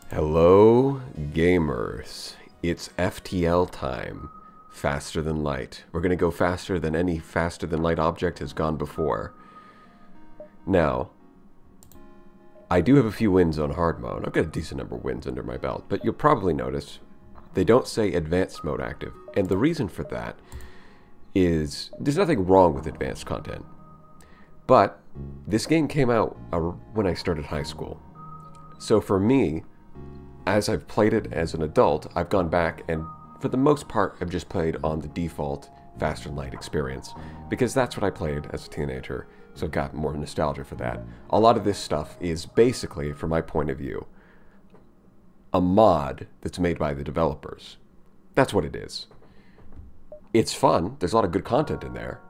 Hello, gamers. It's FTL time. Faster than light. We're going to go faster than any faster than light object has gone before. Now, I do have a few wins on hard mode. I've got a decent number of wins under my belt, but you'll probably notice they don't say advanced mode active. And the reason for that is there's nothing wrong with advanced content. But this game came out when I started high school. So for me, as I've played it as an adult, I've gone back and for the most part I've just played on the default faster than light experience because that's what I played as a teenager, so I've got more nostalgia for that. A lot of this stuff is basically, from my point of view, a mod that's made by the developers. That's what it is. It's fun, there's a lot of good content in there.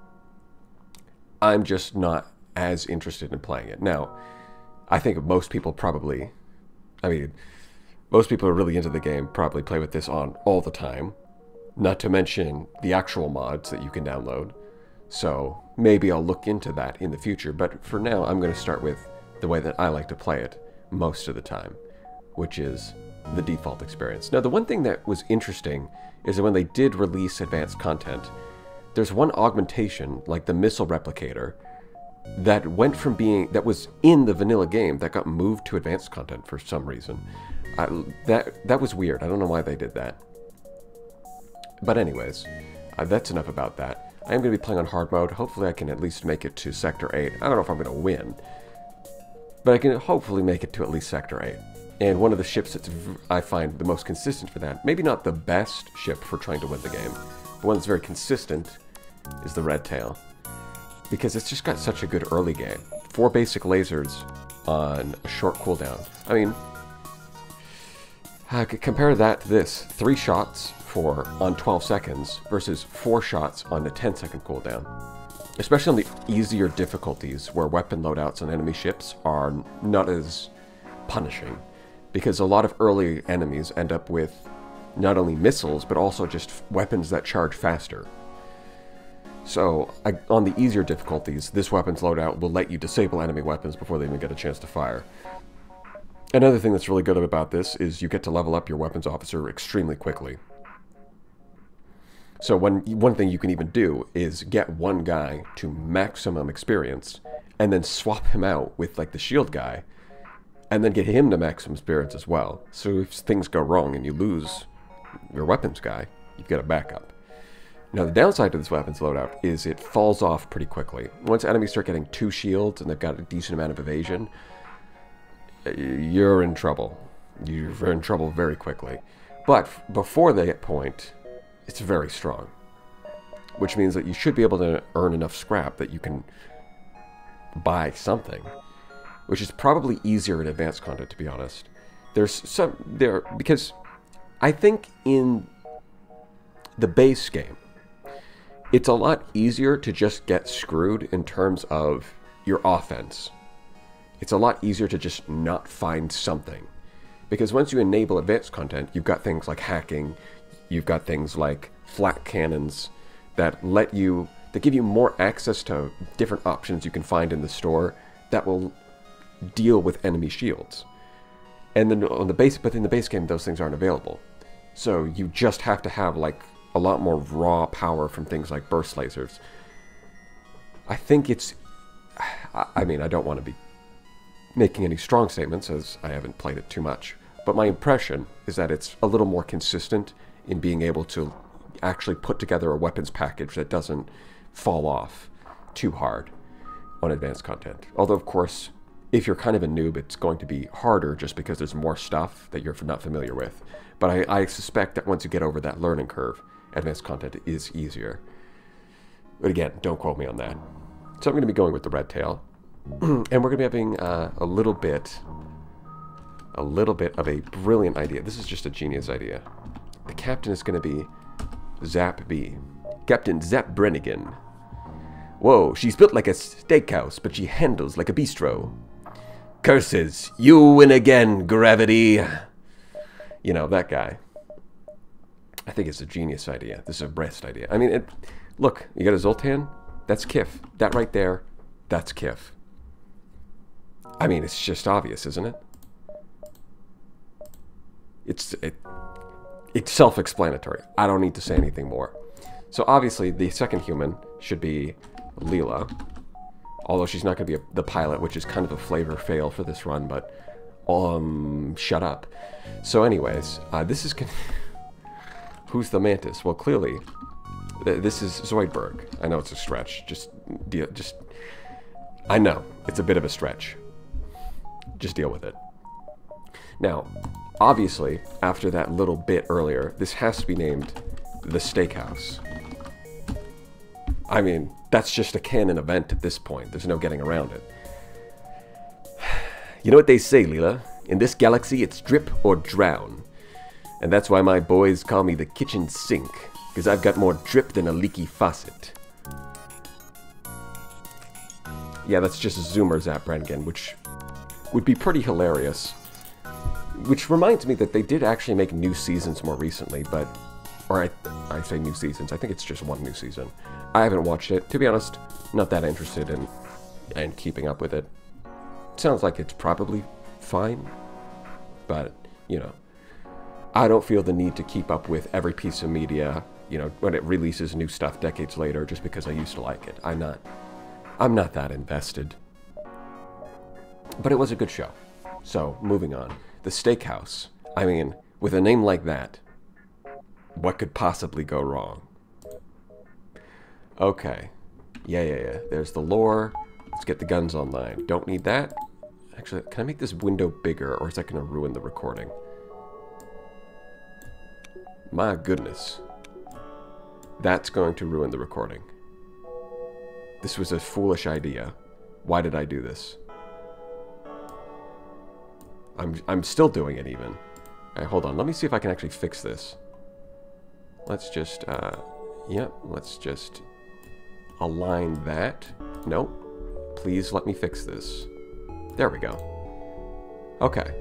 I'm just not as interested in playing it. Now, I think most people probably, most people who are really into the game probably play with this on all the time. Not to mention the actual mods that you can download. So maybe I'll look into that in the future. But for now, I'm going to start with the way that I like to play it most of the time, which is the default experience. Now, the one thing that was interesting is that when they did release advanced content, there's one augmentation, like the missile replicator, that went from being, that was in the vanilla game, that got moved to advanced content for some reason. That was weird. I don't know why they did that. But anyways, that's enough about that. I am going to be playing on hard mode. Hopefully I can at least make it to Sector 8. I don't know if I'm going to win, but I can hopefully make it to at least Sector 8. And one of the ships that I find the most consistent for that, maybe not the best ship for trying to win the game, but one that's very consistent, is the Red Tail. Because it's just got such a good early game. 4 basic lasers on a short cooldown. I mean, compare that to this. 3 shots on 12 seconds versus 4 shots on a 10-second cooldown. Especially on the easier difficulties where weapon loadouts on enemy ships are not as punishing. Because a lot of early enemies end up with not only missiles, but also just weapons that charge faster. So, on the easier difficulties, this weapons loadout will let you disable enemy weapons before they even get a chance to fire. Another thing that's really good about this is you get to level up your weapons officer extremely quickly. So one thing you can even do is get one guy to maximum experience, and then swap him out with like the shield guy, and then get him to maximum experience as well. So if things go wrong and you lose your weapons guy, you've got a backup. Now the downside to this weapons loadout is it falls off pretty quickly. Once enemies start getting 2 shields and they've got a decent amount of evasion, you're in trouble. You're in trouble very quickly. But before that point, it's very strong. Which means that you should be able to earn enough scrap that you can buy something. Which is probably easier in advanced content, to be honest. Because I think in the base game, it's a lot easier to just get screwed in terms of your offense. It's a lot easier to just not find something. Because once you enable advanced content, you've got things like hacking, you've got things like flak cannons that give you more access to different options you can find in the store that will deal with enemy shields. And then but in the base game, those things aren't available. So you just have to have like a lot more raw power from things like burst lasers. I think it's... I mean, I don't want to be making any strong statements as I haven't played it too much, but my impression is that it's a little more consistent in being able to actually put together a weapons package that doesn't fall off too hard on advanced content. Although, of course, if you're kind of a noob, it's going to be harder just because there's more stuff that you're not familiar with. But I suspect that once you get over that learning curve, advanced content is easier. But again, don't quote me on that. So I'm going to be going with the Red Tail. And we're going to be having a little bit of a brilliant idea. This is just a genius idea. The captain is going to be Zap B. Captain Zap Brennigan. Whoa, she's built like a steakhouse, but she handles like a bistro. Curses, you win again, gravity. You know, that guy. I think it's a genius idea. This is a best idea. I mean, look, you got a Zoltan? That's Kif. That right there, that's Kif. I mean, it's just obvious, isn't it? It's self-explanatory. I don't need to say anything more. So obviously the second human should be Leela, although she's not going to be the pilot, which is kind of a flavor fail for this run, but shut up. So anyways, this is who's the Mantis? Well, clearly this is Zoidberg. I know it's a stretch. Just I know it's a bit of a stretch. Just deal with it. Now, obviously, after that little bit earlier, this has to be named the Steakhouse. I mean, that's just a canon event at this point. There's no getting around it. You know what they say, Leela? In this galaxy, it's drip or drown. And that's why my boys call me the kitchen sink, because I've got more drip than a leaky faucet. Yeah, that's just Zoomer Zap Brannigan, which would be pretty hilarious. Which reminds me that they did actually make new seasons more recently, but... Or I say new seasons, I think it's just one new season. I haven't watched it. To be honest, not that interested in keeping up with it. Sounds like it's probably fine, but, you know, I don't feel the need to keep up with every piece of media, you know, when it releases new stuff decades later just because I used to like it. I'm not that invested. But it was a good show. So, moving on. The Steakhouse. I mean, with a name like that, what could possibly go wrong? Okay. Yeah. There's the lore. Let's get the guns online. Don't need that. Actually, can I make this window bigger, or is that going to ruin the recording? My goodness. That's going to ruin the recording. This was a foolish idea. Why did I do this? I'm still doing it even. Alright, hold on. Let me see if I can actually fix this. Let's just, let's just align that. Nope. Please let me fix this. There we go. Okay.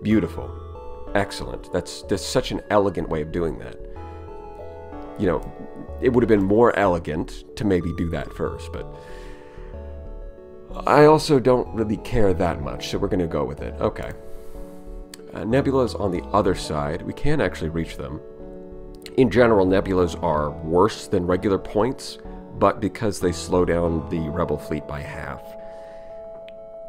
Beautiful. Excellent. That's such an elegant way of doing that. You know, it would have been more elegant to maybe do that first, but I also don't really care that much, so we're going to go with it. Okay. Nebulas on the other side. We can actually reach them. In general, nebulas are worse than regular points, but because they slow down the Rebel fleet by half,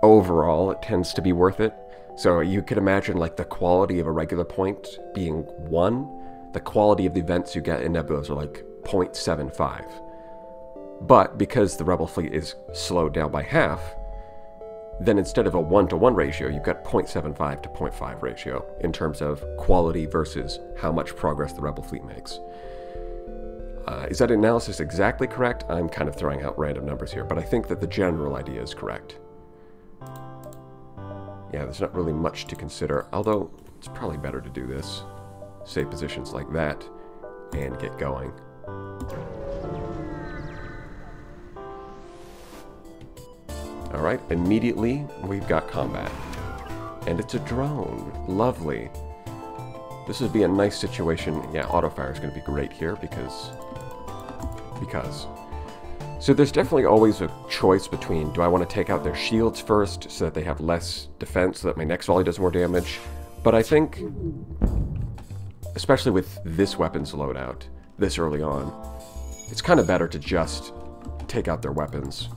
overall, it tends to be worth it. So you could imagine like the quality of a regular point being 1. The quality of the events you get in nebulas are like 0.75. But because the Rebel fleet is slowed down by half, then instead of a 1-to-1 ratio, you've got 0.75 to 0.5 ratio in terms of quality versus how much progress the Rebel fleet makes. Is that analysis exactly correct? I'm kind of throwing out random numbers here, but I think that the general idea is correct. Yeah, there's not really much to consider, although it's probably better to do this. Save positions like that, and get going. Alright, immediately we've got combat. And it's a drone. Lovely. This would be a nice situation. Yeah, autofire is going to be great here because... So there's definitely always a choice between, do I want to take out their shields first so that they have less defense, so that my next volley does more damage? But I think, especially with this weapon's loadout, this early on, it's kind of better to just take out their weapons.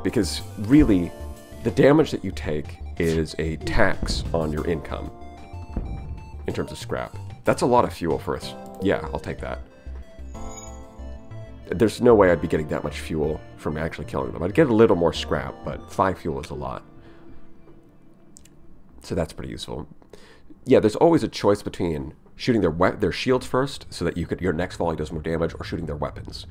Because really, the damage that you take is a tax on your income in terms of scrap. That's a lot of fuel for us. Yeah, I'll take that. There's no way I'd be getting that much fuel from actually killing them. I'd get a little more scrap, but 5 fuel is a lot. So that's pretty useful. Yeah, there's always a choice between shooting their shields first, so that your next volley does more damage, or shooting their weapons.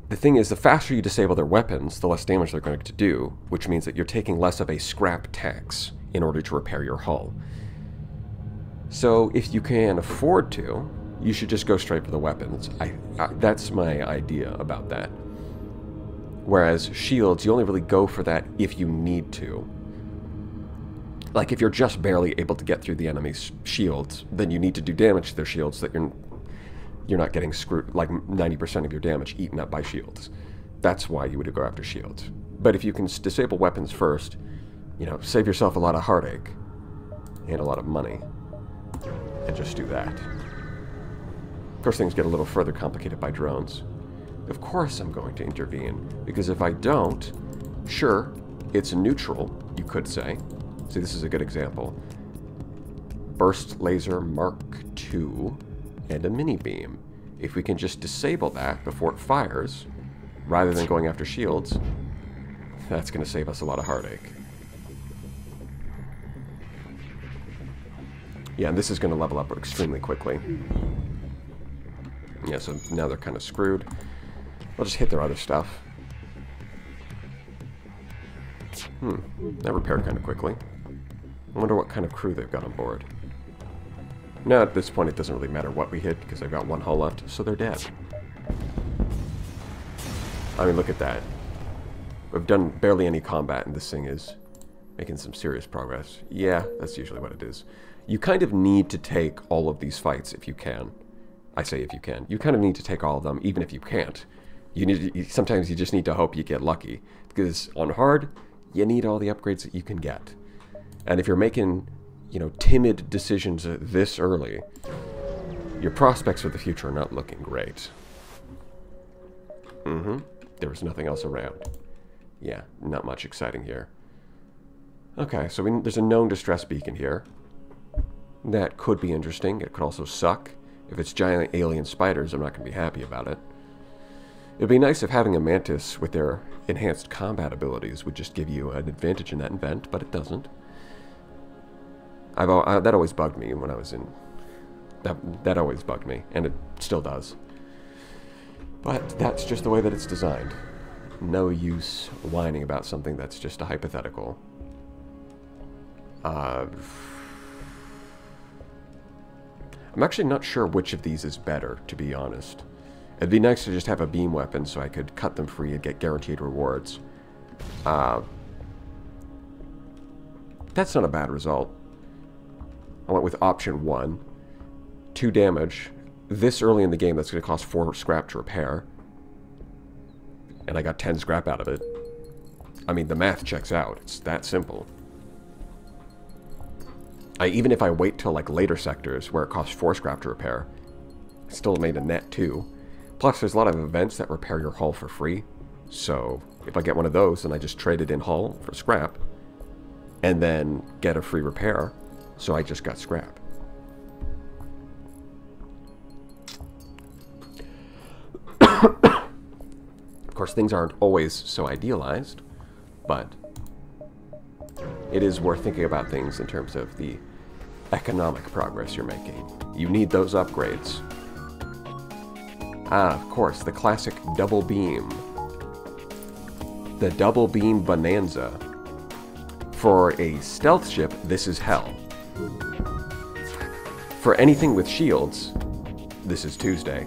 The thing is, the faster you disable their weapons, the less damage they're going to do, which means that you're taking less of a scrap tax in order to repair your hull. So if you can afford to, you should just go straight for the weapons. That's my idea about that. Whereas shields, you only really go for that if you need to. Like if you're just barely able to get through the enemy's shields, then you need to do damage to their shields so that you're not getting screwed, like 90% of your damage eaten up by shields. That's why you would go after shields. But if you can disable weapons first, you know, save yourself a lot of heartache and a lot of money. And just do that. Of course, things get a little further complicated by drones. Of course I'm going to intervene, because if I don't, sure, it's neutral, you could say. See, this is a good example. Burst Laser Mark II and a mini beam. If we can just disable that before it fires, rather than going after shields, that's going to save us a lot of heartache. Yeah, and this is going to level up extremely quickly. Yeah, so now they're kind of screwed. I'll just hit their other stuff. That repaired kind of quickly. I wonder what kind of crew they've got on board. Now, at this point, it doesn't really matter what we hit, because they've got one hull left, so they're dead. I mean, look at that. We've done barely any combat, and this thing is making some serious progress. Yeah, that's usually what it is. You kind of need to take all of these fights if you can. I say if you can. You kind of need to take all of them, even if you can't. Sometimes you just need to hope you get lucky. Because on hard, you need all the upgrades that you can get. And if you're making, you know, timid decisions this early, your prospects for the future are not looking great. There was nothing else around. Yeah, not much exciting here. Okay, so there's a known distress beacon here. That could be interesting. It could also suck. If it's giant alien spiders, I'm not going to be happy about it. It'd be nice if having a Mantis with their enhanced combat abilities would just give you an advantage in that event, but it doesn't. That always bugged me when I was in... That always bugged me, and it still does. But that's just the way that it's designed. No use whining about something that's just a hypothetical. I'm actually not sure which of these is better, to be honest. It'd be nice to just have a beam weapon so I could cut them free and get guaranteed rewards. That's not a bad result. I went with option 1. 2 damage. This early in the game, that's going to cost 4 scrap to repair. And I got 10 scrap out of it. I mean, the math checks out. It's that simple. Even if I wait till like later sectors where it costs 4 scrap to repair, I still made a net 2. Plus, there's a lot of events that repair your hull for free. So if I get one of those, then I just trade it in hull for scrap, and then get a free repair. So I just got scrap. Of course, things aren't always so idealized, but it is worth thinking about things in terms of the economic progress you're making. You need those upgrades. Of course, the classic double beam. The double beam bonanza. For a stealth ship, this is hell. For anything with shields, this is Tuesday.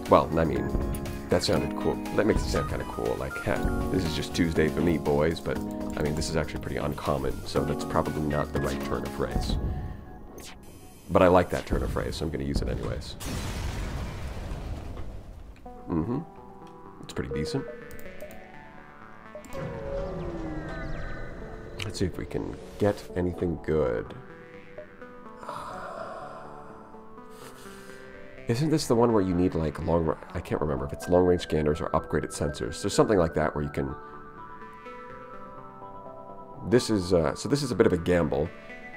Well, I mean, that sounded cool. That makes it sound kind of cool. Like, heck, this is just Tuesday for me, boys. But, I mean, this is actually pretty uncommon, so that's probably not the right turn of phrase. But I like that turn of phrase, so I'm going to use it anyways. It's pretty decent. Let's see if we can get anything good. Isn't this the one where you need, like, I can't remember if it's long-range scanners or upgraded sensors. There's something like that where you can... This is, so this is a bit of a gamble.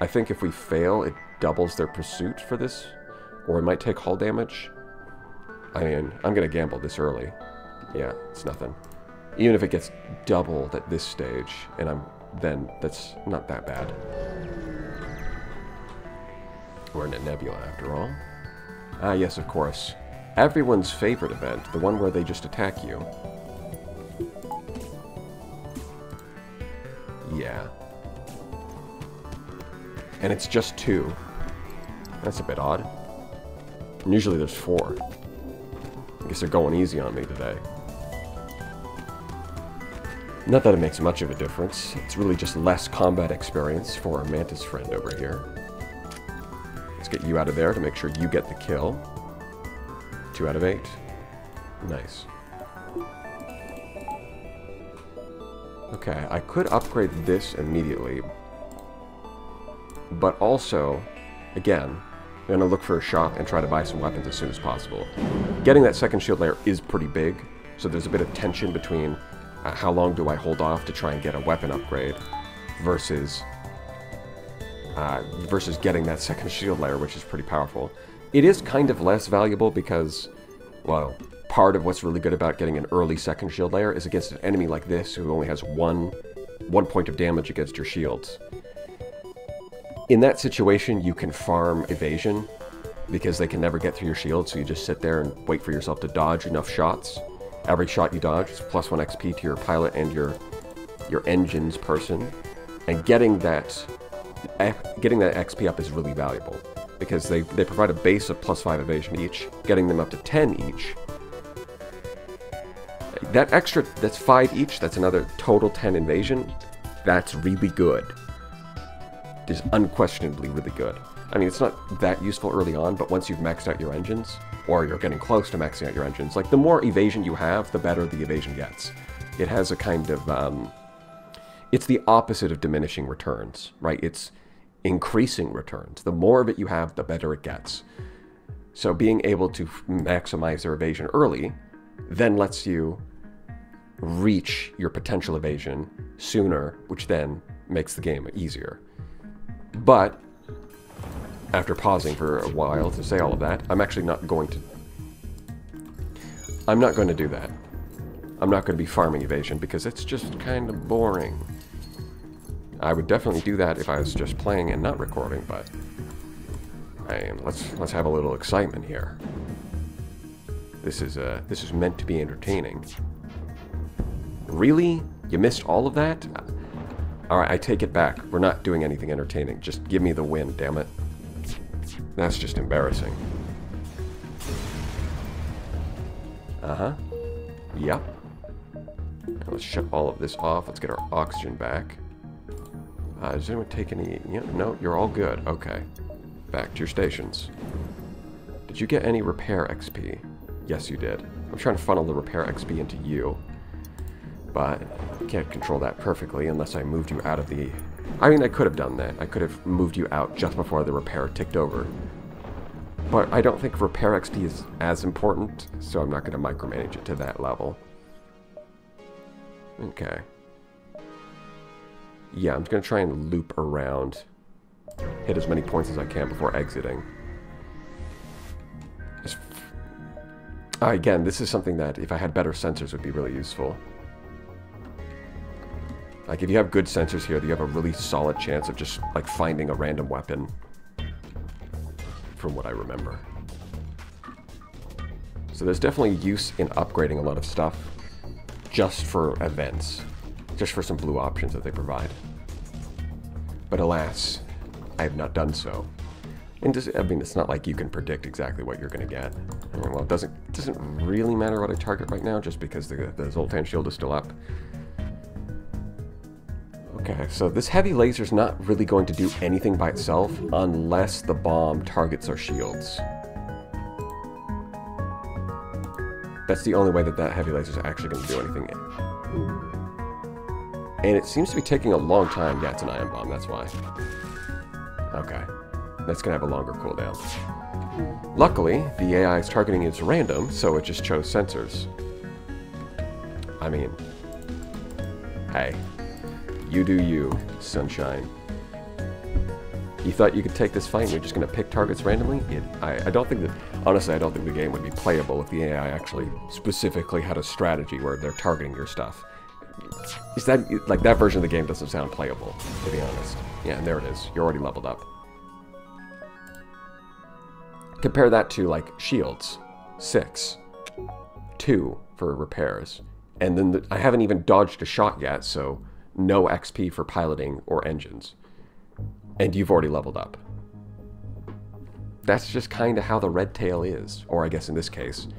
I think if we fail, it doubles their pursuit for this. Or it might take hull damage. I mean, I'm going to gamble this early. Yeah, it's nothing. Even if it gets doubled at this stage, and then that's not that bad. We're in a nebula, after all. Ah, yes, of course. Everyone's favorite event, the one where they just attack you. Yeah. And it's just 2. That's a bit odd. And usually there's 4. I guess they're going easy on me today. Not that it makes much of a difference. It's really just less combat experience for our Mantis friend over here. Let's get you out of there to make sure you get the kill. 2 out of 8. Nice. Okay, I could upgrade this immediately. But also, again, I'm going to look for a shop and try to buy some weapons as soon as possible. Getting that second shield layer is pretty big, so there's a bit of tension between how long do I hold off to try and get a weapon upgrade versus getting that second shield layer, which is pretty powerful. It is kind of less valuable because, well, part of what's really good about getting an early second shield layer is against an enemy like this who only has one point of damage against your shields. In that situation, you can farm evasion because they can never get through your shield, so you just sit there and wait for yourself to dodge enough shots. Every shot you dodge is plus 1 XP to your pilot and your engine's person. And getting that XP up is really valuable because they provide a base of plus 5 evasion each. Getting them up to 10 each. That extra, that's 5 each, that's another total 10 evasion. That's really good. Is unquestionably really good. I mean, it's not that useful early on, but once you've maxed out your engines, or you're getting close to maxing out your engines, like the more evasion you have, the better the evasion gets. It has a kind of, it's the opposite of diminishing returns, right? It's increasing returns. The more of it you have, the better it gets. So being able to maximize their evasion early then lets you reach your potential evasion sooner, which then makes the game easier. But, after pausing for a while to say all of that, I'm actually not going to... I'm not going to do that. I'm not going to be farming evasion because it's just kind of boring. I would definitely do that if I was just playing and not recording, but... let's have a little excitement here. This is meant to be entertaining. Really? You missed all of that? Alright, I take it back. We're not doing anything entertaining. Just give me the win, damn it. That's just embarrassing. Uh-huh. Yep. Now let's shut all of this off. Let's get our oxygen back. Does anyone take any... Yeah, no, you're all good. Okay. Back to your stations. Did you get any repair XP? Yes, you did. I'm trying to funnel the repair XP into you. But I can't control that perfectly unless I moved you out of the... I mean, I could have done that. I could have moved you out just before the repair ticked over. But I don't think repair XP is as important, so I'm not going to micromanage it to that level. Okay. Yeah, I'm going to try and loop around. Hit as many points as I can before exiting. Again, this is something that, if I had better sensors, would be really useful. Like, if you have good sensors here, you have a really solid chance of just, like, finding a random weapon. From what I remember. So there's definitely use in upgrading a lot of stuff. Just for events. Just for some blue options that they provide. But alas, I have not done so. And I mean, it's not like you can predict exactly what you're going to get. Well, it doesn't really matter what I target right now, just because the Zoltan shield is still up. Okay, so this heavy laser's not really going to do anything by itself unless the bomb targets our shields. That's the only way that heavy laser's actually going to do anything. And it seems to be taking a long time. Yeah, it's an ion bomb, that's why. Okay. That's going to have a longer cooldown. Luckily, the AI's targeting is random, so it just chose sensors. I mean... Hey. You do you, sunshine. You thought you could take this fight and you're just going to pick targets randomly? I don't think that... Honestly, I don't think the game would be playable if the AI actually specifically had a strategy where they're targeting your stuff. Is that... Like, that version of the game doesn't sound playable, to be honest. Yeah, and there it is. You're already leveled up. Compare that to, like, shields. 6. 2 for repairs. And then I haven't even dodged a shot yet, so... No XP for piloting or engines. And you've already leveled up. That's just kind of how the Red Tail is. Or I guess in this case,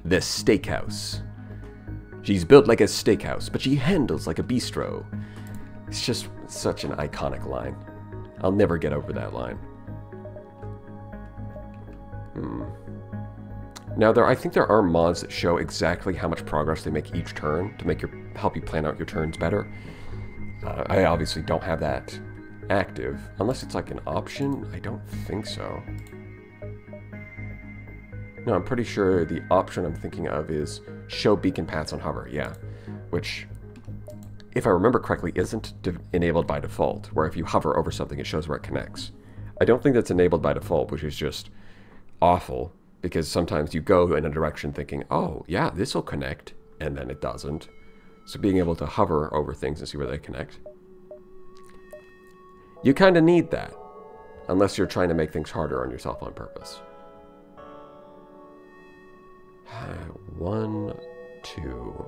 the steakhouse. She's built like a steakhouse, but she handles like a bistro. It's just such an iconic line. I'll never get over that line. Now, I think there are mods that show exactly how much progress they make each turn to make your help you plan out your turns better. I obviously don't have that active, unless it's like an option. I don't think so. No, I'm pretty sure the option I'm thinking of is show beacon paths on hover, yeah. Which, if I remember correctly, isn't enabled by default, where if you hover over something, it shows where it connects. I don't think that's enabled by default, which is just awful, because sometimes you go in a direction thinking, oh, yeah, this will connect, and then it doesn't. So being able to hover over things and see where they connect. You kind of need that, unless you're trying to make things harder on yourself on purpose. 1, 2.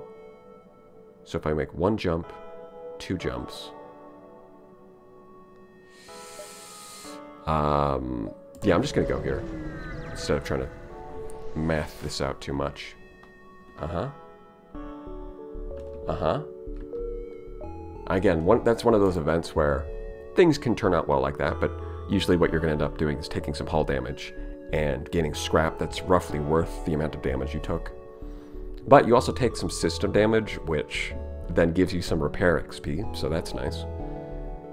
So if I make 1 jump, 2 jumps. Yeah, I'm just gonna go here instead of trying to math this out too much. Again, that's one of those events where things can turn out well like that, but usually what you're gonna end up doing is taking some hull damage and gaining scrap that's roughly worth the amount of damage you took. But you also take some system damage, which then gives you some repair XP, so that's nice.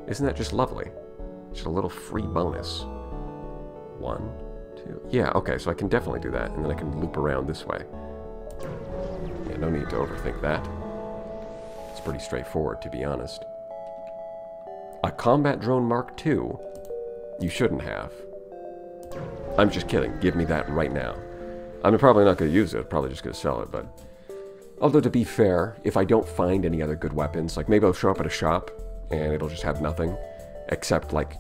Isn't that just lovely? Just a little free bonus. 1, 2... Yeah, okay, so I can definitely do that, and then I can loop around this way. Yeah, no need to overthink that. It's pretty straightforward, to be honest. A combat drone Mark II? You shouldn't have. I'm just kidding. Give me that right now. I'm probably not going to use it. Probably just going to sell it, but... Although, to be fair, if I don't find any other good weapons, like maybe I'll show up at a shop, and it'll just have nothing, except, like,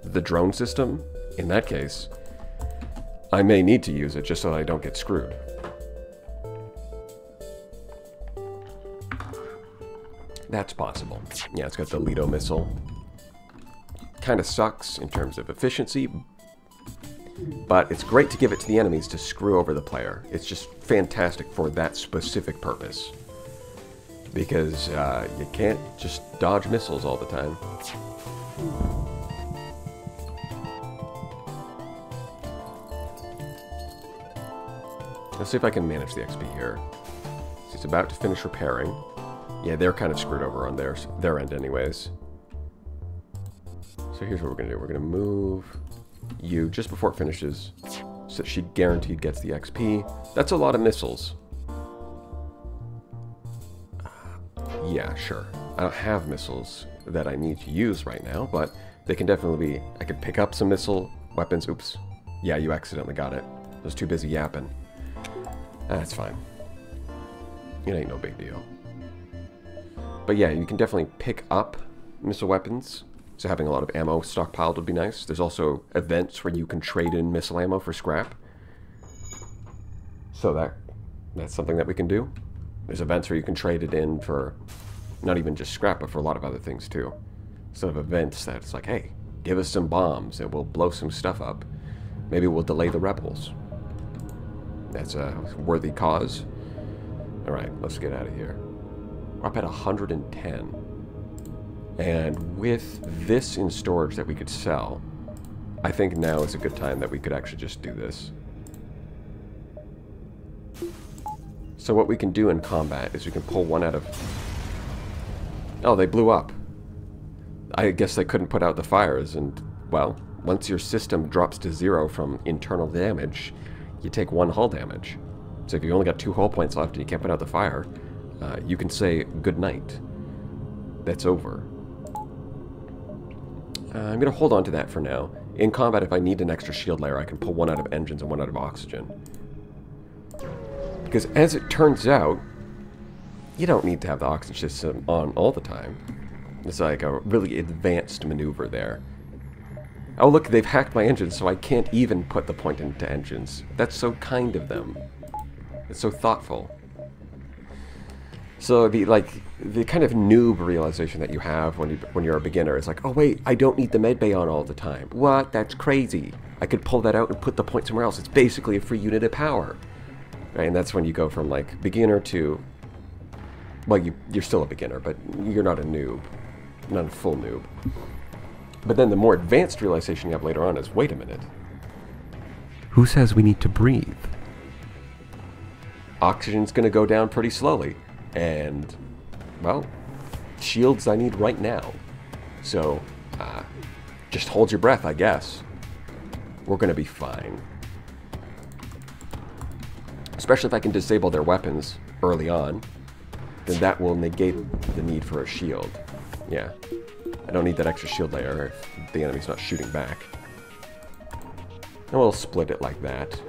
the drone system. In that case, I may need to use it just so that I don't get screwed. That's possible. Yeah, it's got the Leto missile. Kind of sucks in terms of efficiency, but it's great to give it to the enemies to screw over the player. It's just fantastic for that specific purpose. Because you can't just dodge missiles all the time. Let's see if I can manage the XP here. It's about to finish repairing. Yeah, they're kind of screwed over on their end anyways. So here's what we're going to do. We're going to move you just before it finishes, so she guaranteed gets the XP. That's a lot of missiles. Yeah, sure. I don't have missiles that I need to use right now, but they can definitely be... I could pick up some missile weapons. Oops. Yeah, you accidentally got it. I was too busy yapping. That's fine. It ain't no big deal. But yeah, you can definitely pick up missile weapons. So having a lot of ammo stockpiled would be nice. There's also events where you can trade in missile ammo for scrap. So that's something that we can do. There's events where you can trade it in for not even just scrap, but for a lot of other things too. Instead of events that's like, hey, give us some bombs and we'll blow some stuff up. Maybe we'll delay the rebels. That's a worthy cause. Alright, let's get out of here. We're up at 110. And with this in storage that we could sell, I think now is a good time that we could actually just do this. So what we can do in combat is we can pull one out of... Oh, they blew up. I guess they couldn't put out the fires, and, well, once your system drops to 0 from internal damage, you take 1 hull damage. So if you only got 2 hull points left and you can't put out the fire, you can say good night. That's over. I'm going to hold on to that for now. In combat, if I need an extra shield layer, I can pull 1 out of engines and 1 out of oxygen. Because as it turns out, you don't need to have the oxygen system on all the time. It's like a really advanced maneuver there. Oh look, they've hacked my engines, so I can't even put the point into engines. That's so kind of them. It's so thoughtful. So the kind of noob realization that you have when you're a beginner is like, oh wait, I don't need the medbay on all the time. What? That's crazy. I could pull that out and put the point somewhere else. It's basically a free unit of power. Right? And that's when you go from like beginner to, well, you're still a beginner, but you're not a noob, not a full noob. But then the more advanced realization you have later on is, wait a minute. Who says we need to breathe? Oxygen's going to go down pretty slowly. And well, shields I need right now. So, just hold your breath, I guess. We're gonna be fine. Especially if I can disable their weapons early on, then that will negate the need for a shield. Yeah. I don't need that extra shield layer if the enemy's not shooting back. And we'll split it like that.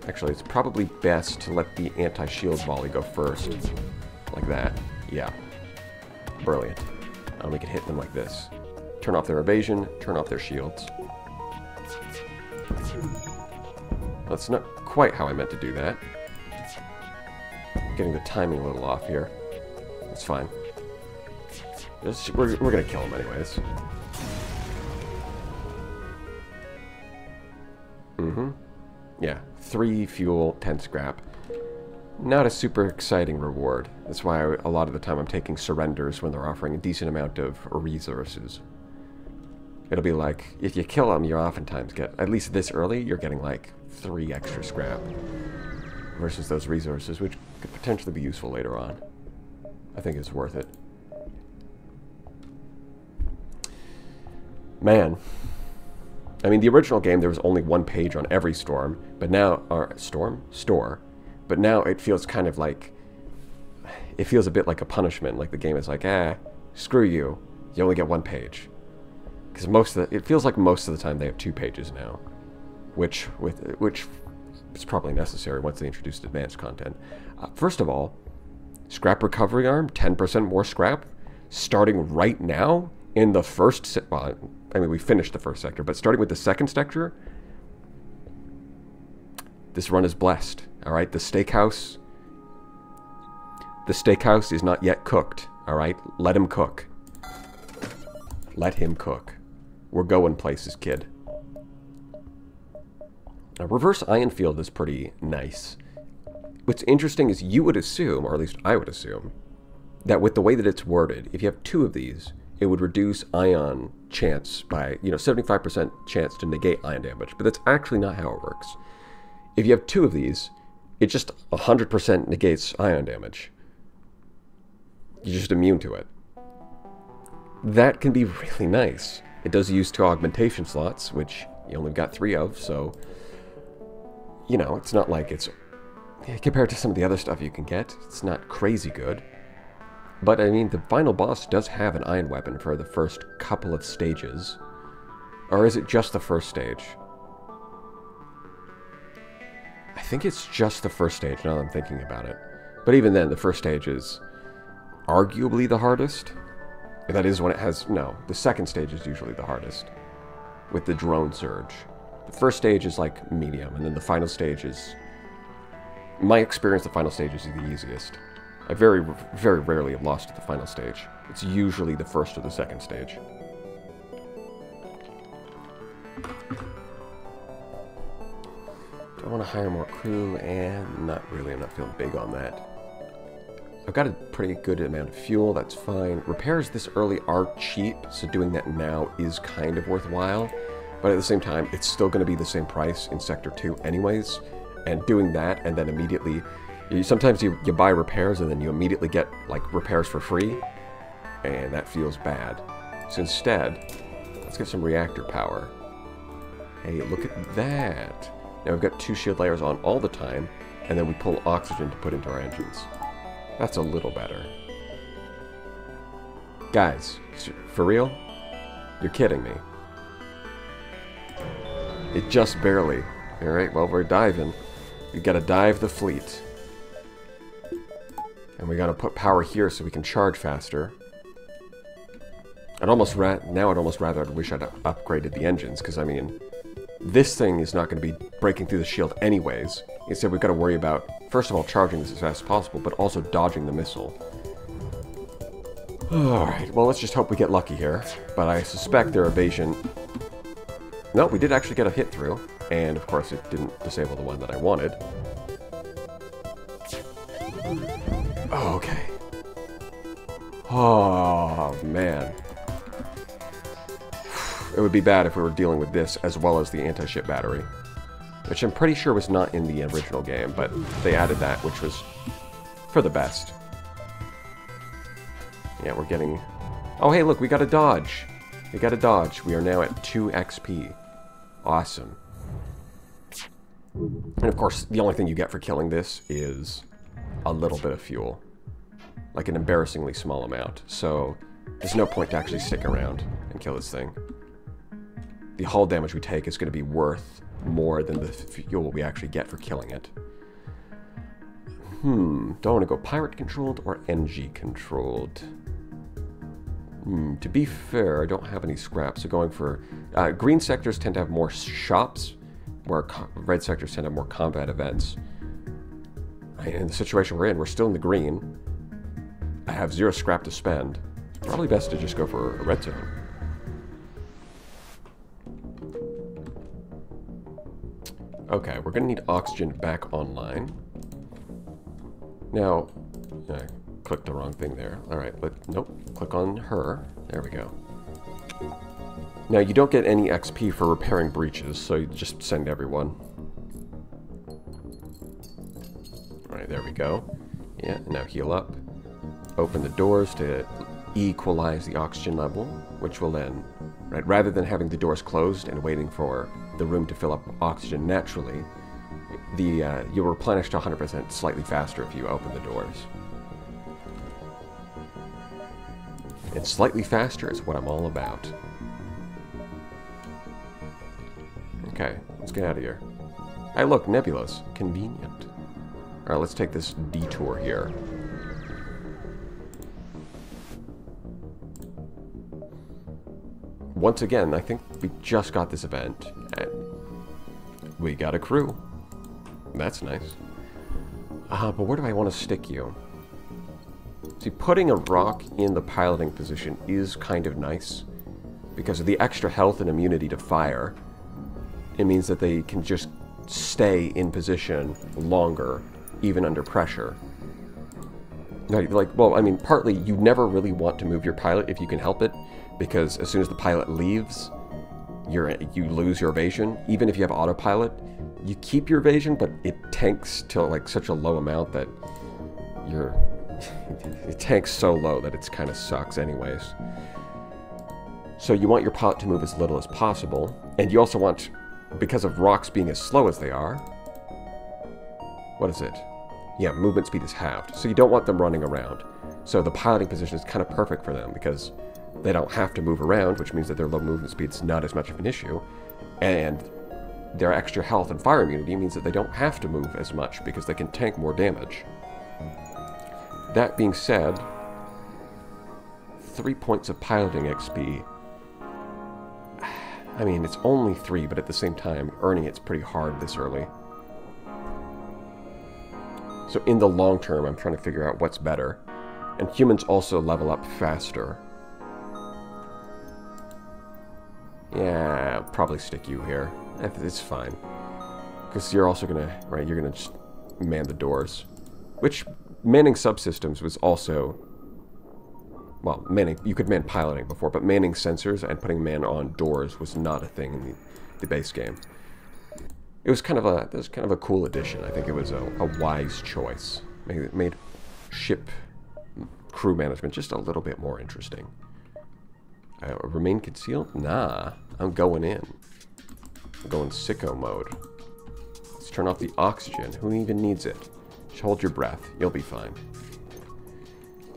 Actually, it's probably best to let the anti-shield volley go first. Like that. Yeah. Brilliant. And we can hit them like this. Turn off their evasion, turn off their shields. That's not quite how I meant to do that. Getting the timing a little off here. It's fine. We're gonna kill him anyways. Yeah, 3 fuel, 10 scrap. Not a super exciting reward. That's why a lot of the time I'm taking surrenders when they're offering a decent amount of resources. It'll be like, if you kill them, you oftentimes get, at least this early, you're getting like 3 extra scrap. Versus those resources, which could potentially be useful later on. I think it's worth it. Man. I mean, the original game, there was only 1 page on every storm, but now, store, but now it feels kind of like, it feels a bit like a punishment, like the game is like, screw you, you only get 1 page. Because it feels like most of the time they have 2 pages now, which is probably necessary once they introduced advanced content. First of all, scrap recovery arm, 10% more scrap, starting right now in the first, I mean, we finished the first sector, but starting with the second sector, this run is blessed, all right? The steakhouse is not yet cooked, all right? Let him cook. Let him cook. We're going places, kid. Now, reverse ion field is pretty nice. What's interesting is you would assume, or at least I would assume, that with the way that it's worded, if you have 2 of these, it would reduce ion chance by, 75% chance to negate ion damage. But that's actually not how it works. If you have 2 of these, it just 100% negates ion damage. You're just immune to it. That can be really nice. It does use 2 augmentation slots, which you only got 3 of, so, it's not like it's, compared to some of the other stuff you can get, it's not crazy good. But, I mean, the final boss does have an ion weapon for the first couple of stages. Or is it just the first stage? I think it's just the first stage, now that I'm thinking about it. But even then, the first stage is arguably the hardest. That is when it has... No, the second stage is usually the hardest. With the drone surge. The first stage is, like, medium, and then the final stage is... In my experience, the final stage is the easiest. I very, very rarely have lost at the final stage. It's usually the first or the second stage. Do I want to hire more crew? And not really, I'm not feeling big on that. I've got a pretty good amount of fuel, that's fine. Repairs this early are cheap, so doing that now is kind of worthwhile. But at the same time, it's still going to be the same price in Sector 2 anyways. And doing that, and then immediately... Sometimes you buy repairs and then you immediately get, like, repairs for free. And that feels bad. So instead, let's get some reactor power. Hey, look at that. Now we've got 2 shield layers on all the time, and then we pull oxygen to put into our engines. That's a little better. Guys, for real? You're kidding me. It just barely. Alright, well, we're diving. We gotta dive the fleet. And we gotta put power here so we can charge faster. I'd almost rather wish I'd upgraded the engines, because I mean, this thing is not going to be breaking through the shield anyways. Instead, we've got to worry about, first of all, charging this as fast as possible, but also dodging the missile. Alright, well, let's just hope we get lucky here. But I suspect their evasion... No, we did actually get a hit through. And, of course, it didn't disable the one that I wanted. Oh, okay. Oh, man. It would be bad if we were dealing with this as well as the anti-ship battery. Which I'm pretty sure was not in the original game, but they added that, which was for the best. Yeah, we're getting... Oh, hey, look, we got a dodge. We got a dodge. We are now at 2 XP. Awesome. And of course, the only thing you get for killing this is a little bit of fuel. Like an embarrassingly small amount. So there's no point to actually stick around and kill this thing. The hull damage we take is going to be worth more than the fuel we actually get for killing it. Don't want to go pirate controlled or NG controlled. To be fair, I don't have any scraps, so going for... green sectors tend to have more shops, where red sectors tend to have more combat events. In the situation we're in, we're still in the green. I have 0 scrap to spend. Probably best to just go for a red zone. Okay, we're going to need oxygen back online. Now, I clicked the wrong thing there. Alright, but nope. Click on her. There we go. Now, you don't get any XP for repairing breaches, so you just send everyone. Alright, there we go. Yeah, now heal up. Open the doors to equalize the oxygen level, which will then, right, rather than having the doors closed and waiting for the room to fill up oxygen naturally, you'll replenish to 100% slightly faster if you open the doors. And slightly faster is what I'm all about. Okay, let's get out of here. Hey, look, nebulas. Convenient. Alright, let's take this detour here. Once again, I think we just got this event, and we got a crew. That's nice. But where do I want to stick you? See, putting a rock in the piloting position is kind of nice. Because of the extra health and immunity to fire, it means that they can just stay in position longer, even under pressure. Like, well, I mean, partly you never really want to move your pilot if you can help it, because as soon as the pilot leaves, you lose your evasion. Even if you have autopilot, you keep your evasion, but it tanks to like such a low amount that it tanks so low that it kind of sucks anyways. So you want your pilot to move as little as possible, and you also want, because of rocks being as slow as they are, what is it? Yeah, movement speed is halved, so you don't want them running around. So the piloting position is kind of perfect for them, because they don't have to move around, which means that their low movement speed is not as much of an issue, and their extra health and fire immunity means that they don't have to move as much, because they can tank more damage. That being said, 3 points of piloting XP. I mean, it's only 3, but at the same time, earning it's pretty hard this early. So in the long term, I'm trying to figure out what's better. And humans also level up faster. Yeah, I'll probably stick you here. It's fine. Because you're also gonna, right, you're gonna just man the doors. Which, manning subsystems was also, well, manning, you could man piloting before, but manning sensors and putting man on doors was not a thing in the base game. It was kind of a cool addition. I think it was a wise choice. It made ship crew management just a little bit more interesting. Remain concealed? Nah, I'm going in. I'm going sicko mode. Let's turn off the oxygen. Who even needs it? Just hold your breath. You'll be fine.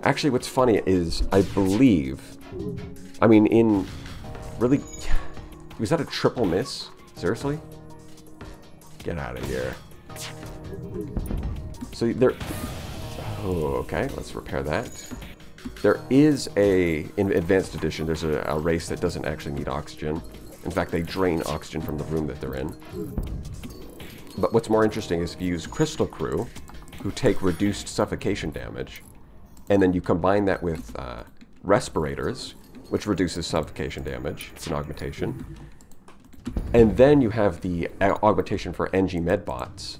Actually, what's funny is, I believe, I mean, in really, was that a triple miss? Seriously? Get out of here. So there, oh, okay, let's repair that. There is in Advanced Edition, there's a race that doesn't actually need oxygen. In fact, they drain oxygen from the room that they're in. But what's more interesting is if you use Crystal Crew, who take reduced suffocation damage, and then you combine that with respirators, which reduces suffocation damage. It's an augmentation. And then you have the augmentation for NG Medbots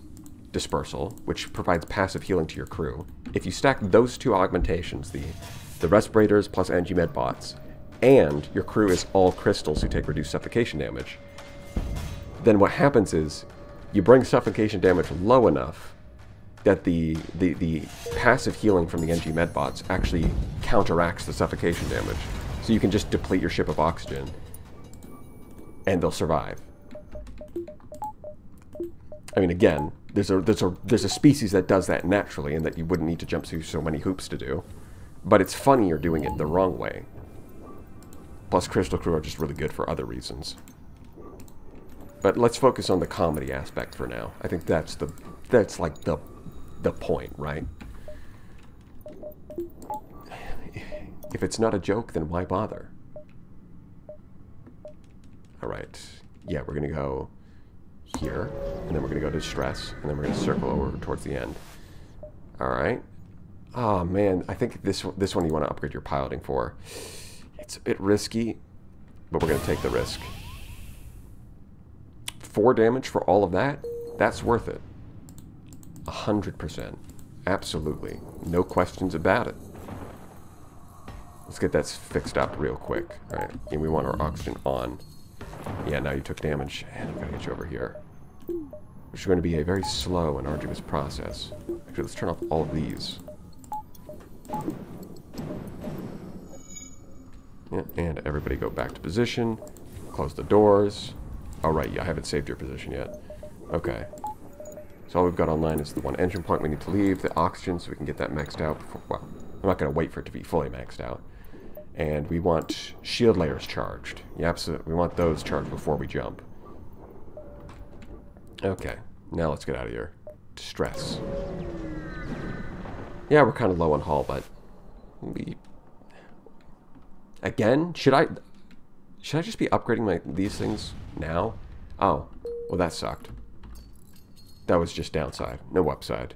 dispersal, which provides passive healing to your crew. If you stack those two augmentations, the respirators plus NG Medbots, and your crew is all crystals who take reduced suffocation damage, then what happens is you bring suffocation damage low enough that the passive healing from the NG Medbots actually counteracts the suffocation damage. So you can just deplete your ship of oxygen, and they'll survive. I mean, again, there's a species that does that naturally, and that you wouldn't need to jump through so many hoops to do. But it's funnier doing it the wrong way. Plus, Crystal Crew are just really good for other reasons. But let's focus on the comedy aspect for now. I think that's like the point, right? If it's not a joke, then why bother? Alright. Yeah, we're gonna go here, and then we're gonna go to stress, and then we're gonna circle over towards the end. Alright. Oh man, I think this one you want to upgrade your piloting for. It's a bit risky, but we're gonna take the risk. 4 damage for all of that? That's worth it. 100%. Absolutely. No questions about it. Let's get that fixed up real quick. Alright, and we want our oxygen on. Yeah, now you took damage, and I'm gonna get you over here. Which is going to be a very slow and arduous process. Actually, let's turn off all of these. Yeah, and everybody go back to position. Close the doors. Oh, right, yeah, I haven't saved your position yet. Okay. So all we've got online is the one engine point we need to leave, the oxygen, so we can get that maxed out before, well, I'm not going to wait for it to be fully maxed out. And we want shield layers charged. Yeah, absolutely. We want those charged before we jump. Okay, now let's get out of here. Stress. Yeah, we're kind of low on hull, but we... Again? Should I just be upgrading these things now? Oh, well that sucked. That was just downside, no upside.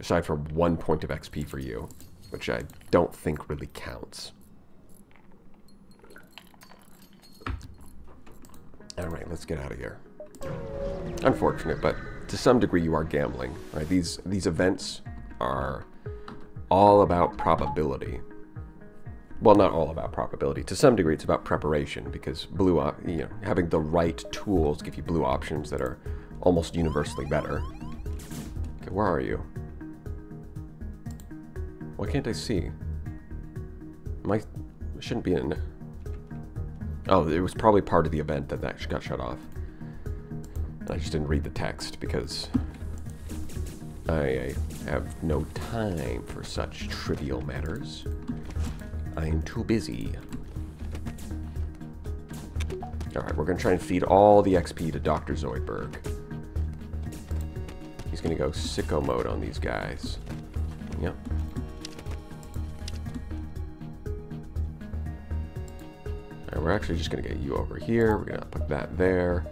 Aside from 1 point of XP for you, which I don't think really counts. Alright, let's get out of here. Unfortunate, but to some degree you are gambling. Right? These events are all about probability. Well, not all about probability. To some degree, it's about preparation, because having the right tools give you blue options that are almost universally better. Okay, where are you? Why can't I see? I shouldn't be in... Oh, it was probably part of the event that got shut off. I just didn't read the text because I have no time for such trivial matters. I'm too busy. Alright, we're going to try and feed all the XP to Dr. Zoidberg. He's going to go sicko mode on these guys. Yep. Alright, we're actually just going to get you over here. We're going to put that there.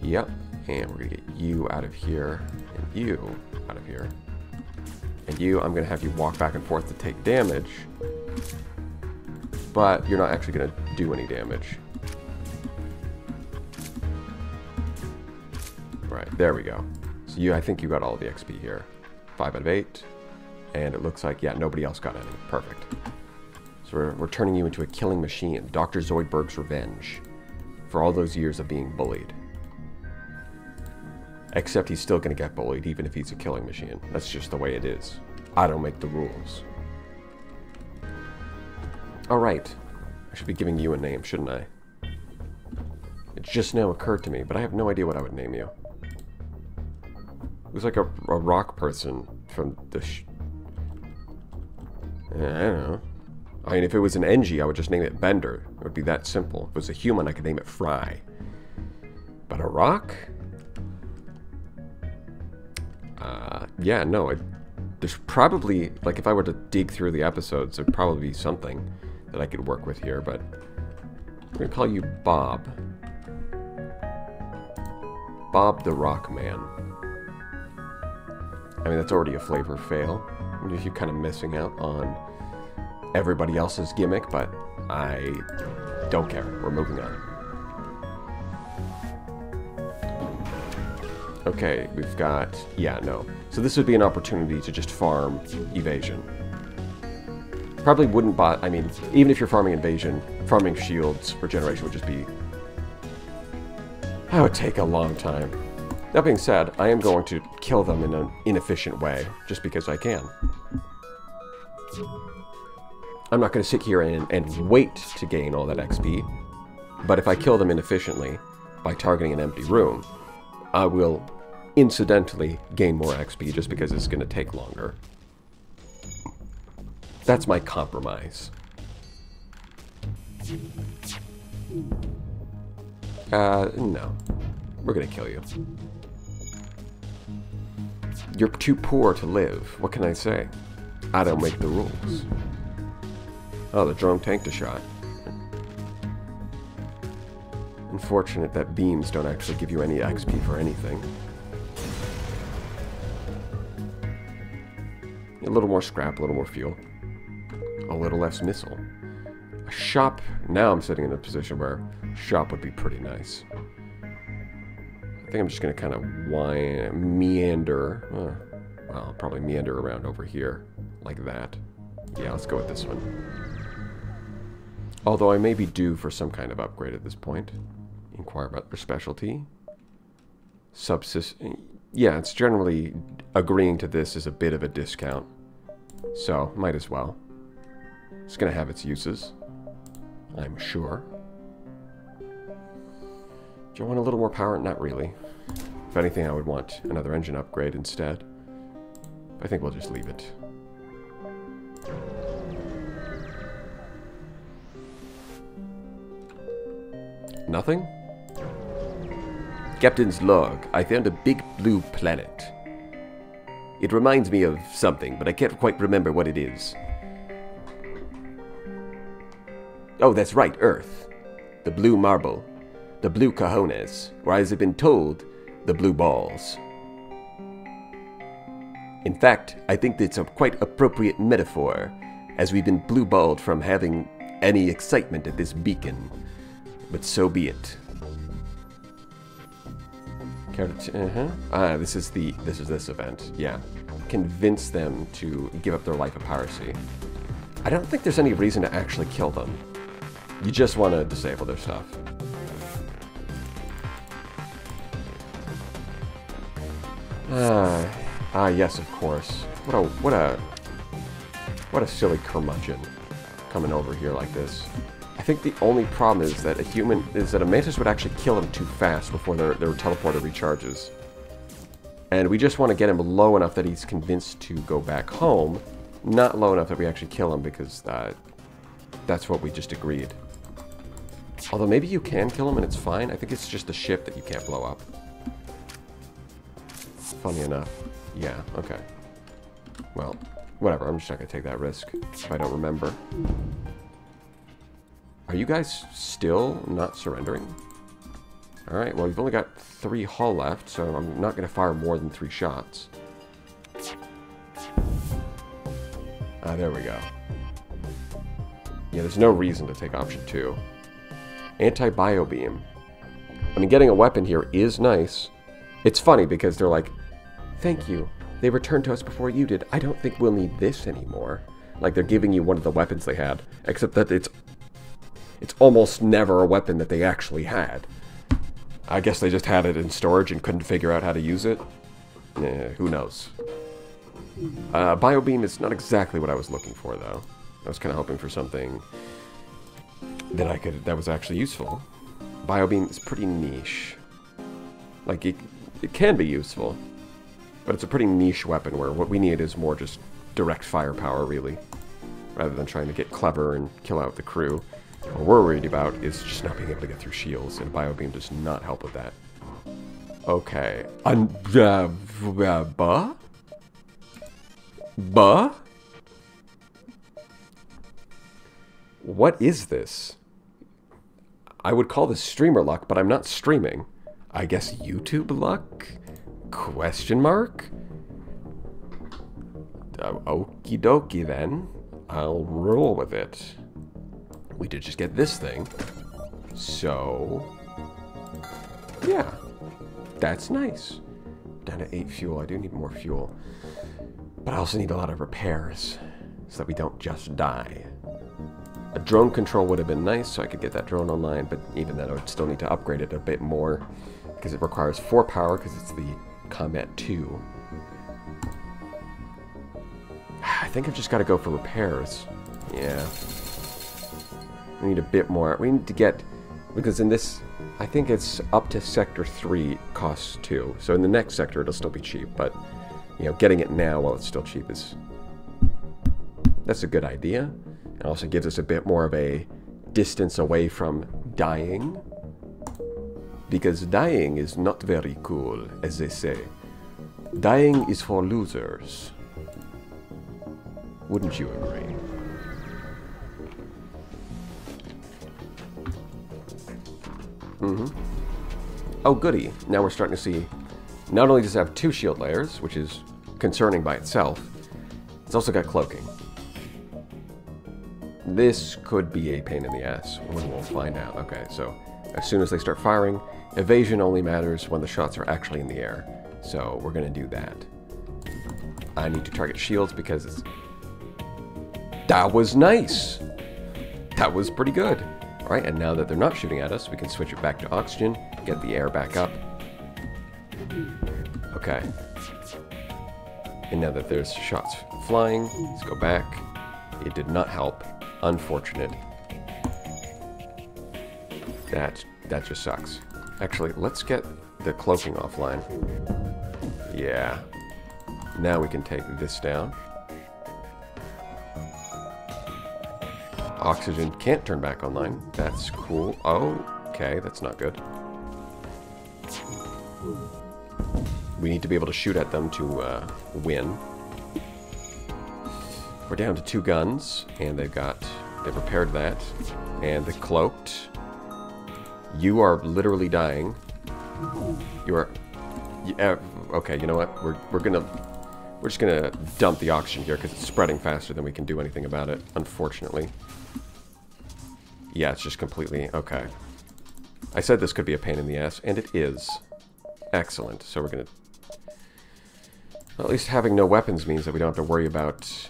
Yep. And we're going to get you out of here. And you out of here. And you, I'm going to have you walk back and forth to take damage. But you're not actually going to do any damage. Right, there we go. So I think you got all the XP here. 5 out of 8. And it looks like, yeah, nobody else got any. Perfect. So we're turning you into a killing machine. Dr. Zoidberg's revenge. For all those years of being bullied. Except he's still going to get bullied, even if he's a killing machine. That's just the way it is. I don't make the rules. Alright. I should be giving you a name, shouldn't I? It just now occurred to me, but I have no idea what I would name you. It was like a rock person from the I don't know. I mean, if it was an NG, I would just name it Bender. It would be that simple. If it was a human, I could name it Fry. But a rock? Yeah, no. There's probably, like, if I were to dig through the episodes, there'd probably be something that I could work with here, but I'm going to call you Bob. Bob the Rock Man. I mean, that's already a flavor fail. I mean, you're kind of missing out on everybody else's gimmick, but I don't care. We're moving on. Okay, we've got... Yeah, no. So this would be an opportunity to just farm evasion. Probably wouldn't buy... I mean, even if you're farming invasion, farming shields regeneration would just be... That would take a long time. That being said, I am going to kill them in an inefficient way, just because I can. I'm not going to sit here and wait to gain all that XP, but if I kill them inefficiently by targeting an empty room, I will incidentally gain more XP just because it's going to take longer. That's my compromise. No. We're going to kill you. You're too poor to live. What can I say? I don't make the rules. Oh, the drone tanked a shot. Unfortunate that beams don't actually give you any XP for anything. A little more scrap, a little more fuel. A little less missile. A shop. Now I'm sitting in a position where a shop would be pretty nice. I think I'm just going to kind of meander. Well, I'll probably meander around over here. Like that. Yeah, let's go with this one. Although I may be due for some kind of upgrade at this point. Inquire about their specialty. Yeah, it's generally agreeing to this is a bit of a discount. So, might as well. It's going to have its uses. I'm sure. Do you want a little more power? Not really. If anything, I would want another engine upgrade instead. I think we'll just leave it. Nothing? Captain's log. I found a big blue planet. It reminds me of something, but I can't quite remember what it is. Oh, that's right, Earth. The blue marble. The blue cojones. Or as I've been told, the blue balls. In fact, I think that's a quite appropriate metaphor, as we've been blue-balled from having any excitement at this beacon. But so be it. This is this event. Yeah. Convince them to give up their life of piracy. I don't think there's any reason to actually kill them. You just want to disable their stuff. Yes, of course. What a silly curmudgeon coming over here like this. I think the only problem is that a mantis would actually kill him too fast before their teleporter recharges. And we just want to get him low enough that he's convinced to go back home, not low enough that we actually kill him, because that's what we just agreed. Although maybe you can kill him and it's fine. I think it's just the ship that you can't blow up. Funny enough. Yeah, okay. Well, whatever. I'm just not going to take that risk if I don't remember. Are you guys still not surrendering? Alright, well, you've only got 3 hull left, so I'm not going to fire more than 3 shots. There we go. Yeah, there's no reason to take option 2. Anti-bio beam. I mean, getting a weapon here is nice. It's funny because they're like, thank you. They returned to us before you did. I don't think we'll need this anymore. Like, they're giving you one of the weapons they had, except that it's almost never a weapon that they actually had. I guess they just had it in storage and couldn't figure out how to use it. Who knows. Biobeam is not exactly what I was looking for, though. I was kind of hoping for something that was actually useful. Biobeam is pretty niche. Like, it can be useful, but it's a pretty niche weapon where what we need is more just direct firepower, really, rather than trying to get clever and kill out the crew. What we're worried about is just not being able to get through shields, and Biobeam does not help with that. Okay. What is this? I would call this streamer luck, but I'm not streaming. I guess YouTube luck? Question mark? Okie dokie then. I'll roll with it. We did just get this thing. So, yeah. That's nice. Down to 8 fuel. I do need more fuel. But I also need a lot of repairs so that we don't just die. A drone control would have been nice so I could get that drone online, but even then I would still need to upgrade it a bit more because it requires 4 power because it's the Combat 2. I think I've just got to go for repairs. Yeah. We need a bit more. We need to get... Because in this... I think it's up to Sector 3 costs 2. So in the next sector it'll still be cheap. But, you know, getting it now while it's still cheap is... That's a good idea. It also gives us a bit more of a distance away from dying. Because dying is not very cool, as they say. Dying is for losers. Wouldn't you agree? Oh, goody. Now we're starting to see... Not only does it have 2 shield layers, which is concerning by itself, it's also got cloaking. This could be a pain in the ass. We'll find out. Okay, so as soon as they start firing, evasion only matters when the shots are actually in the air. So we're going to do that. I need to target shields because it's... That was nice! That was pretty good. Alright, and now that they're not shooting at us, we can switch it back to oxygen, get the air back up. Okay. And now that there's shots flying, let's go back. It did not help. Unfortunate. That just sucks. Actually, let's get the cloaking offline. Yeah. Now we can take this down. Oxygen can't turn back online. That's cool. Oh, okay, that's not good. We need to be able to shoot at them to win. We're down to 2 guns, and they've repaired that. And the cloaked. You are literally dying. You are... Yeah, okay, you know what? We're just gonna dump the oxygen here because it's spreading faster than we can do anything about it, unfortunately. Yeah, it's just completely... Okay. I said this could be a pain in the ass, and it is. Excellent. So we're gonna... Well, at least having no weapons means that we don't have to worry about...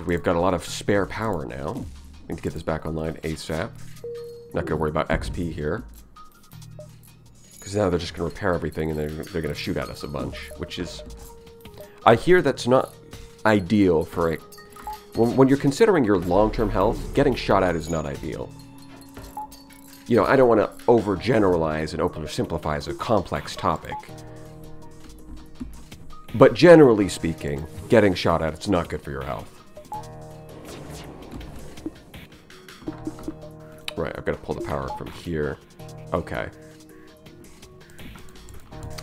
We've got a lot of spare power now. We need to get this back online ASAP. Not gonna worry about XP here. Because now they're just gonna repair everything and they're gonna shoot at us a bunch, which is... I hear that's not ideal for a... When you're considering your long-term health, getting shot at is not ideal. You know, I don't want to overgeneralize and oversimplify as a complex topic. But generally speaking, getting shot at, it's not good for your health. Right, I've got to pull the power from here. Okay.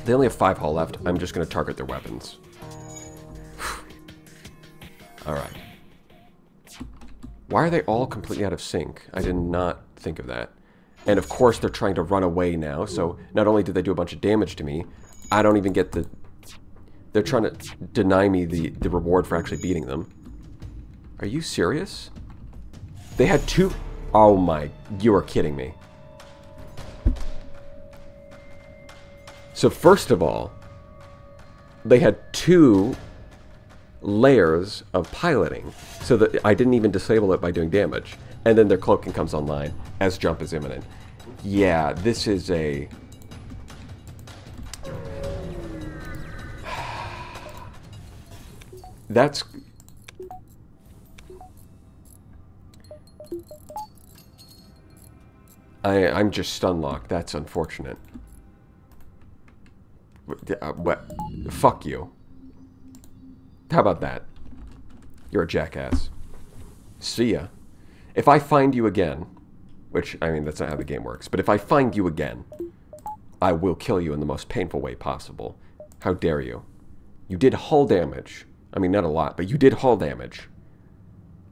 They only have 5 hull left. I'm just going to target their weapons. Alright. Why are they all completely out of sync? I did not think of that. And of course they're trying to run away now, so not only did they do a bunch of damage to me, I don't even get the... They're trying to deny me the reward for actually beating them. Are you serious? They had 2... Oh my... You are kidding me. So first of all, they had 2... layers of piloting, so that I didn't even disable it by doing damage. And then their cloaking comes online as jump is imminent. Yeah, this is a... That's... I'm just stun locked. That's unfortunate. What? Fuck you. How about that? You're a jackass. See ya. If I find you again, which, I mean, that's not how the game works, but if I find you again, I will kill you in the most painful way possible. How dare you? You did hull damage. I mean, not a lot, but you did hull damage.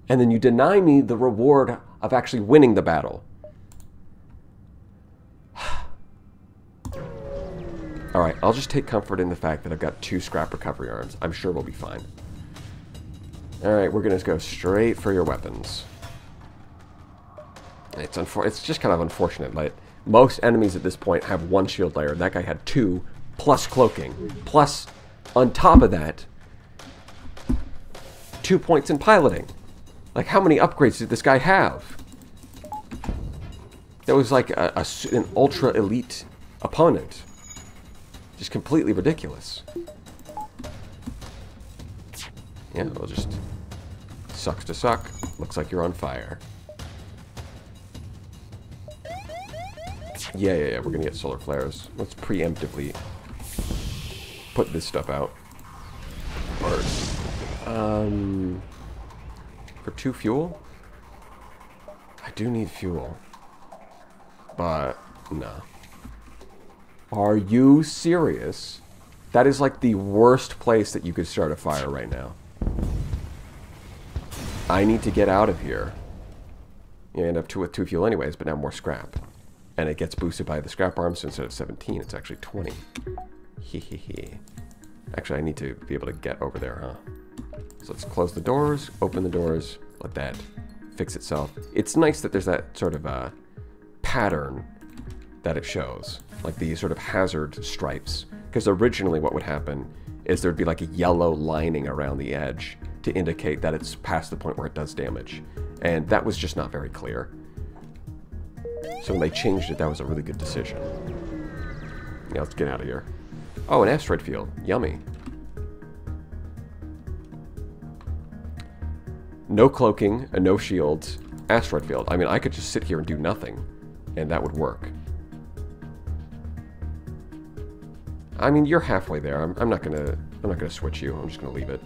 And then you deny me the reward of actually winning the battle. Alright, I'll just take comfort in the fact that I've got 2 scrap recovery arms. I'm sure we'll be fine. Alright, we're going to go straight for your weapons. It's just kind of unfortunate. Like, most enemies at this point have 1 shield layer. That guy had 2, plus cloaking. Plus, on top of that, 2 points in piloting. Like, how many upgrades did this guy have? That was like an ultra elite opponent. Just completely ridiculous. Yeah, we'll just... Sucks to suck. Looks like you're on fire. Yeah, we're gonna get solar flares. Let's preemptively put this stuff out. First. For 2 fuel? I do need fuel. But, no. Are you serious? That is like the worst place that you could start a fire right now. I need to get out of here. You end up with 2 fuel anyways, but now more scrap. And it gets boosted by the scrap arms, so instead of 17, it's actually 20. Hehehe. Actually, I need to be able to get over there, huh? So let's close the doors, open the doors, let that fix itself. It's nice that there's that sort of pattern that it shows. Like these sort of hazard stripes. Because originally what would happen is there'd be like a yellow lining around the edge to indicate that it's past the point where it does damage. And that was just not very clear. So when they changed it, that was a really good decision. Yeah, let's get out of here. Oh, an asteroid field. Yummy. No cloaking, and no shields. Asteroid field. I mean, I could just sit here and do nothing, and that would work. I mean, you're halfway there. I'm not gonna switch you. I'm just gonna leave it.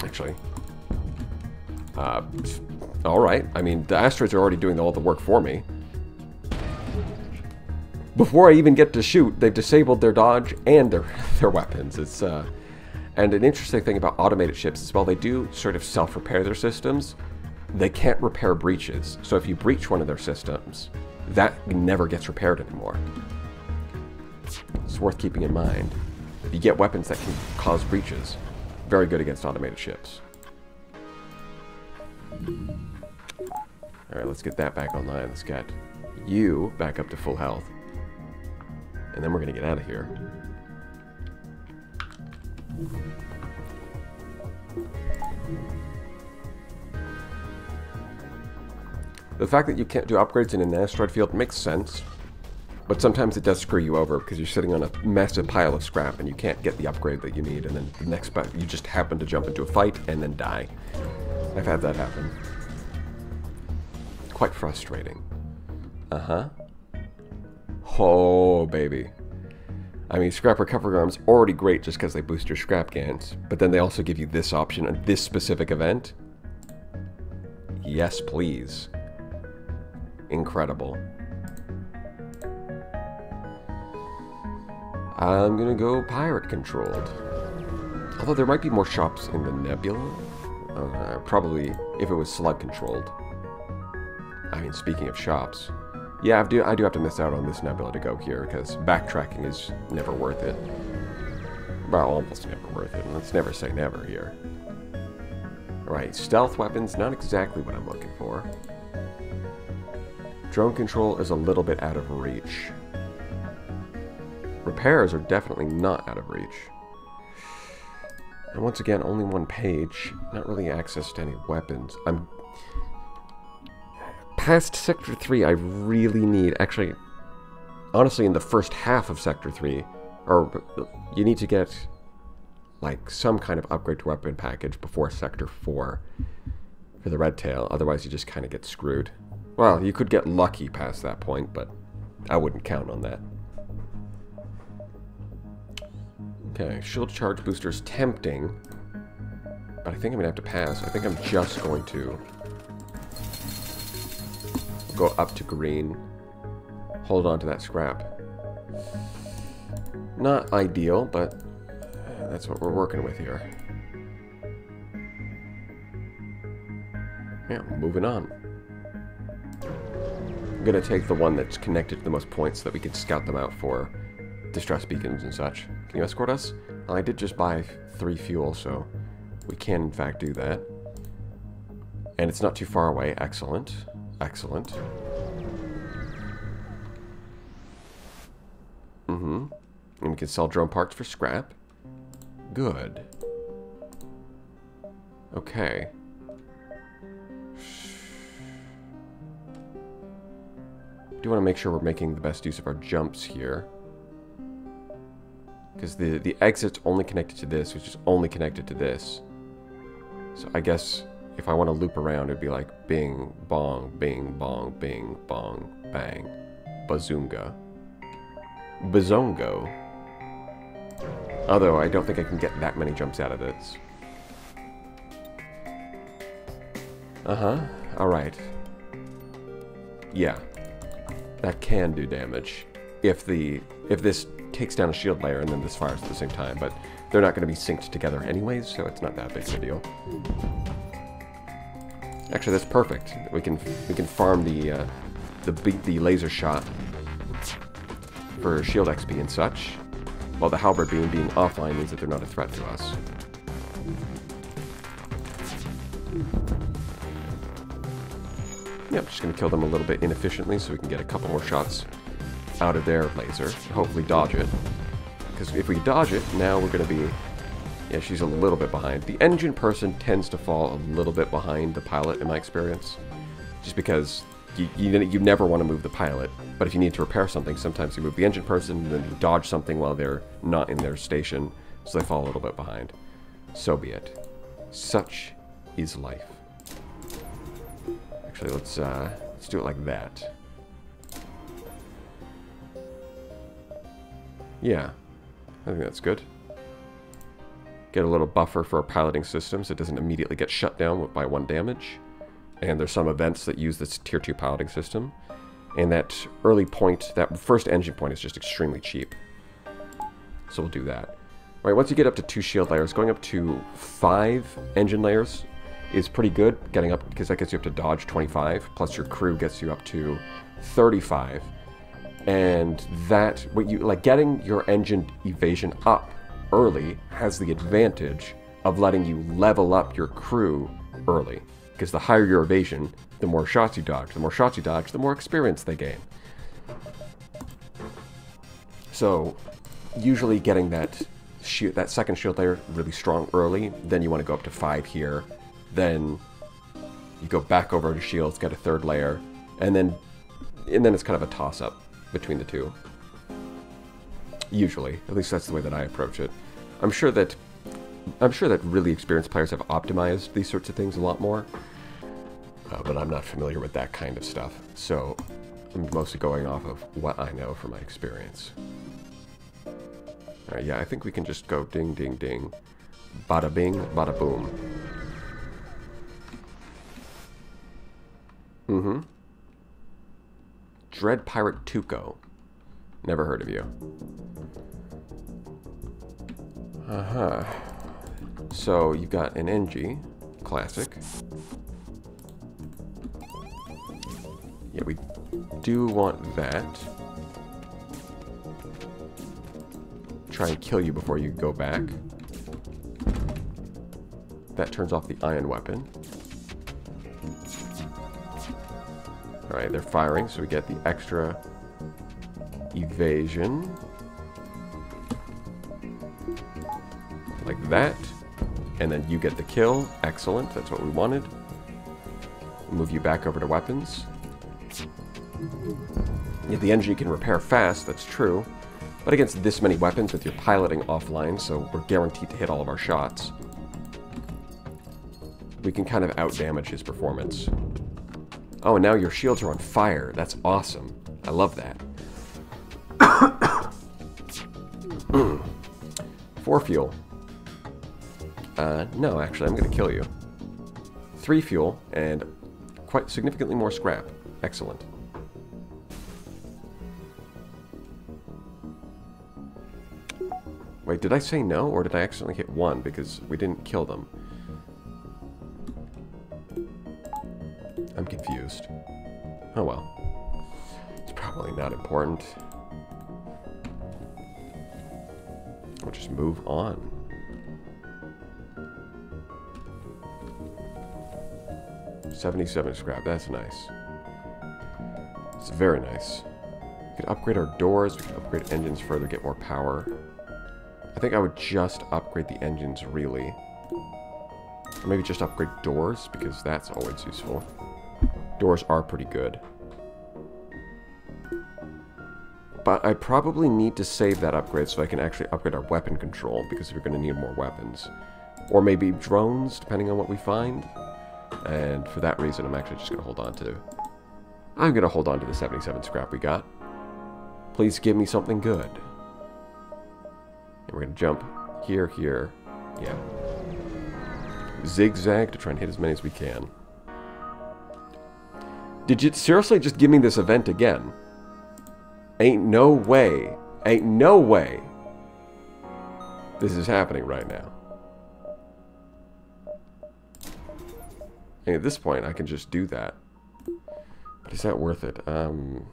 Actually. Alright. I mean, the asteroids are already doing all the work for me. Before I even get to shoot, they've disabled their dodge and their weapons. It's, and an interesting thing about automated ships is while they do sort of self-repair their systems, they can't repair breaches. So if you breach one of their systems, that never gets repaired anymore. It's worth keeping in mind. You get weapons that can cause breaches. Very good against automated ships. Alright, let's get that back online. Let's get you back up to full health. And then we're going to get out of here. The fact that you can't do upgrades in an asteroid field makes sense. But sometimes it does screw you over because you're sitting on a massive pile of scrap and you can't get the upgrade that you need. And then the next you just happen to jump into a fight and then die. I've had that happen. Quite frustrating. Uh-huh. Oh, baby. I mean, scrap recovery arms already great just because they boost your scrap gains, but then they also give you this option on this specific event. Yes, please. Incredible. I'm gonna go pirate controlled. Although there might be more shops in the Nebula. Probably if it was slug controlled. I mean, speaking of shops. Yeah, I do have to miss out on this nebula to go here, because backtracking is never worth it. Well, almost never worth it. Let's never say never here. Alright, stealth weapons, not exactly what I'm looking for. Drone control is a little bit out of reach. Repairs are definitely not out of reach. And once again, only 1 page. Not really access to any weapons. Past Sector 3, I really need... Actually, honestly, in the first half of Sector 3, or you need to get, like, some kind of upgrade to weapon package before Sector 4 for the Red Tail. Otherwise, you just kind of get screwed. Well, you could get lucky past that point, but I wouldn't count on that. Okay, shield charge booster is tempting, but I think I'm going to have to pass. I think I'm just going to go up to green, hold on to that scrap. Not ideal, but that's what we're working with here. Yeah, moving on. I'm going to take the one that's connected to the most points so that we can scout them out for distress beacons and such. Can you escort us? Well, I did just buy 3 fuel, so we can in fact do that. And it's not too far away. Excellent. Excellent. And we can sell drone parts for scrap. Good. Okay. do want to make sure we're making the best use of our jumps here. Because the exit's only connected to this, which is only connected to this. So I guess if I want to loop around, it'd be like bing, bong, bing, bong, bing, bong, bang. Bazoonga. Bazongo. Although I don't think I can get that many jumps out of this. Uh-huh. Alright. Yeah. That can do damage. If this takes down a shield layer and then this fires at the same time, but they're not going to be synced together anyways, so it's not that big of a deal. Actually, that's perfect. We can farm the laser shot for shield XP and such, while the halberd beam being offline means that they're not a threat to us. Yeah, I'm just going to kill them a little bit inefficiently so we can get a couple more shots out of their laser. Hopefully dodge it. Because if we dodge it, now we're going to be... Yeah, she's a little bit behind. The engine person tends to fall a little bit behind the pilot in my experience. Just because you never want to move the pilot. But if you need to repair something, sometimes you move the engine person and then you dodge something while they're not in their station. So they fall a little bit behind. So be it. Such is life. Actually, let's do it like that. Yeah, I think that's good. Get a little buffer for our piloting system so it doesn't immediately get shut down by 1 damage. And there's some events that use this tier 2 piloting system. And that early point, that first engine point is just extremely cheap. So we'll do that. All right, once you get up to 2 shield layers, going up to 5 engine layers is pretty good, getting up, because that gets you up to dodge 25, plus your crew gets you up to 35. And that, getting your engine evasion up early has the advantage of letting you level up your crew early. Because the higher your evasion, the more shots you dodge. The more shots you dodge, the more experience they gain. So, usually getting that second shield layer really strong early, then you want to go up to 5 here. Then you go back over to shields, get a 3rd layer, and then it's kind of a toss-up between the two. Usually, at least that's the way that I approach it. I'm sure that really experienced players have optimized these sorts of things a lot more, but I'm not familiar with that kind of stuff. So I'm mostly going off of what I know from my experience. All right, yeah, I think we can just go ding, ding, ding, bada bing, bada boom. Mm-hmm. Dread Pirate Tuco. Never heard of you. Uh-huh. So, you've got an NG. Classic. Yeah, we do want that. Try and kill you before you go back. That turns off the ion weapon. Alright, they're firing, so we get the extra evasion. Like that. And then you get the kill. Excellent, that's what we wanted. Move you back over to weapons. Yeah, the NG can repair fast, that's true. But against this many weapons with your piloting offline, so we're guaranteed to hit all of our shots, we can kind of outdamage his performance. Oh, and now your shields are on fire. That's awesome. I love that. 4 fuel. No, actually, I'm going to kill you. 3 fuel, and quite significantly more scrap. Excellent. Wait, did I say no, or did I accidentally hit 1 because we didn't kill them? I'm confused. Oh well. It's probably not important. We'll just move on. $77 scrap, that's nice. It's very nice. We could upgrade our doors, we could upgrade engines further, get more power. I think I would just upgrade the engines, really. Or maybe just upgrade doors, because that's always useful. Doors are pretty good. But I probably need to save that upgrade so I can actually upgrade our weapon control, because we're going to need more weapons. Or maybe drones, depending on what we find. And for that reason, I'm actually just going to hold on to... I'm going to hold on to the 77 scrap we got. Please give me something good. And we're going to jump here, here. Yeah. Zigzag to try and hit as many as we can. Did you seriously just give me this event again? Ain't no way. Ain't no way. This is happening right now. And at this point, I can just do that. But is that worth it? Over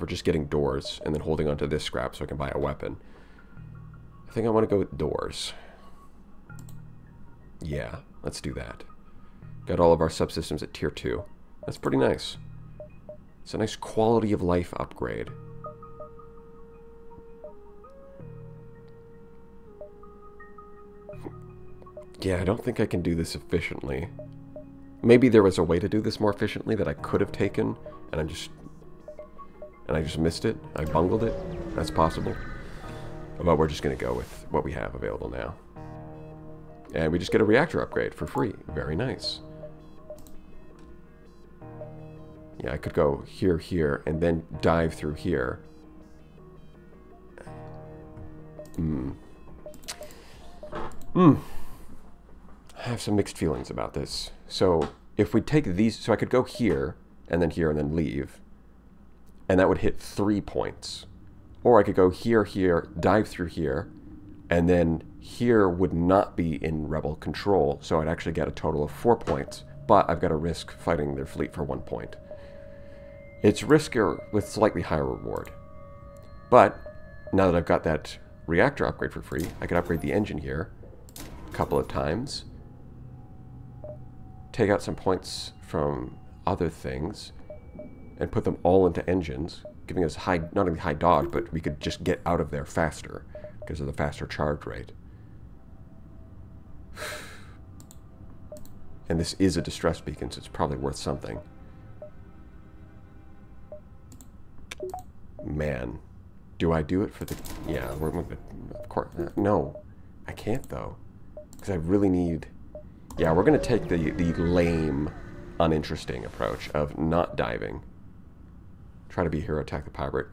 just getting doors and then holding onto this scrap so I can buy a weapon. I think I want to go with doors. Yeah, let's do that. Got all of our subsystems at tier 2. That's pretty nice. It's a nice quality of life upgrade. Yeah, I don't think I can do this efficiently. Maybe there was a way to do this more efficiently that I could have taken, and I just missed it. I bungled it. That's possible. But we're just going to go with what we have available now. And we just get a reactor upgrade for free. Very nice. Yeah, I could go here, here, and then dive through here. I have some mixed feelings about this. So if we take these, so I could go here and then leave, and that would hit 3 points. Or I could go here, here, dive through here, and then here would not be in rebel control, so I'd actually get a total of 4 points, but I've got to risk fighting their fleet for 1 point. It's riskier with slightly higher reward. But now that I've got that reactor upgrade for free, I can upgrade the engine here a couple of times, take out some points from other things, and put them all into engines, giving us high, not only high dodge, but we could just get out of there faster because of the faster charge rate. And this is a distress beacon, so it's probably worth something. Man, do I do it for the... Yeah, we're going to... Of course... No, I can't, though. Because I really need... Yeah, we're going to take the lame, uninteresting approach of not diving. Try to be a hero, attack the pirate.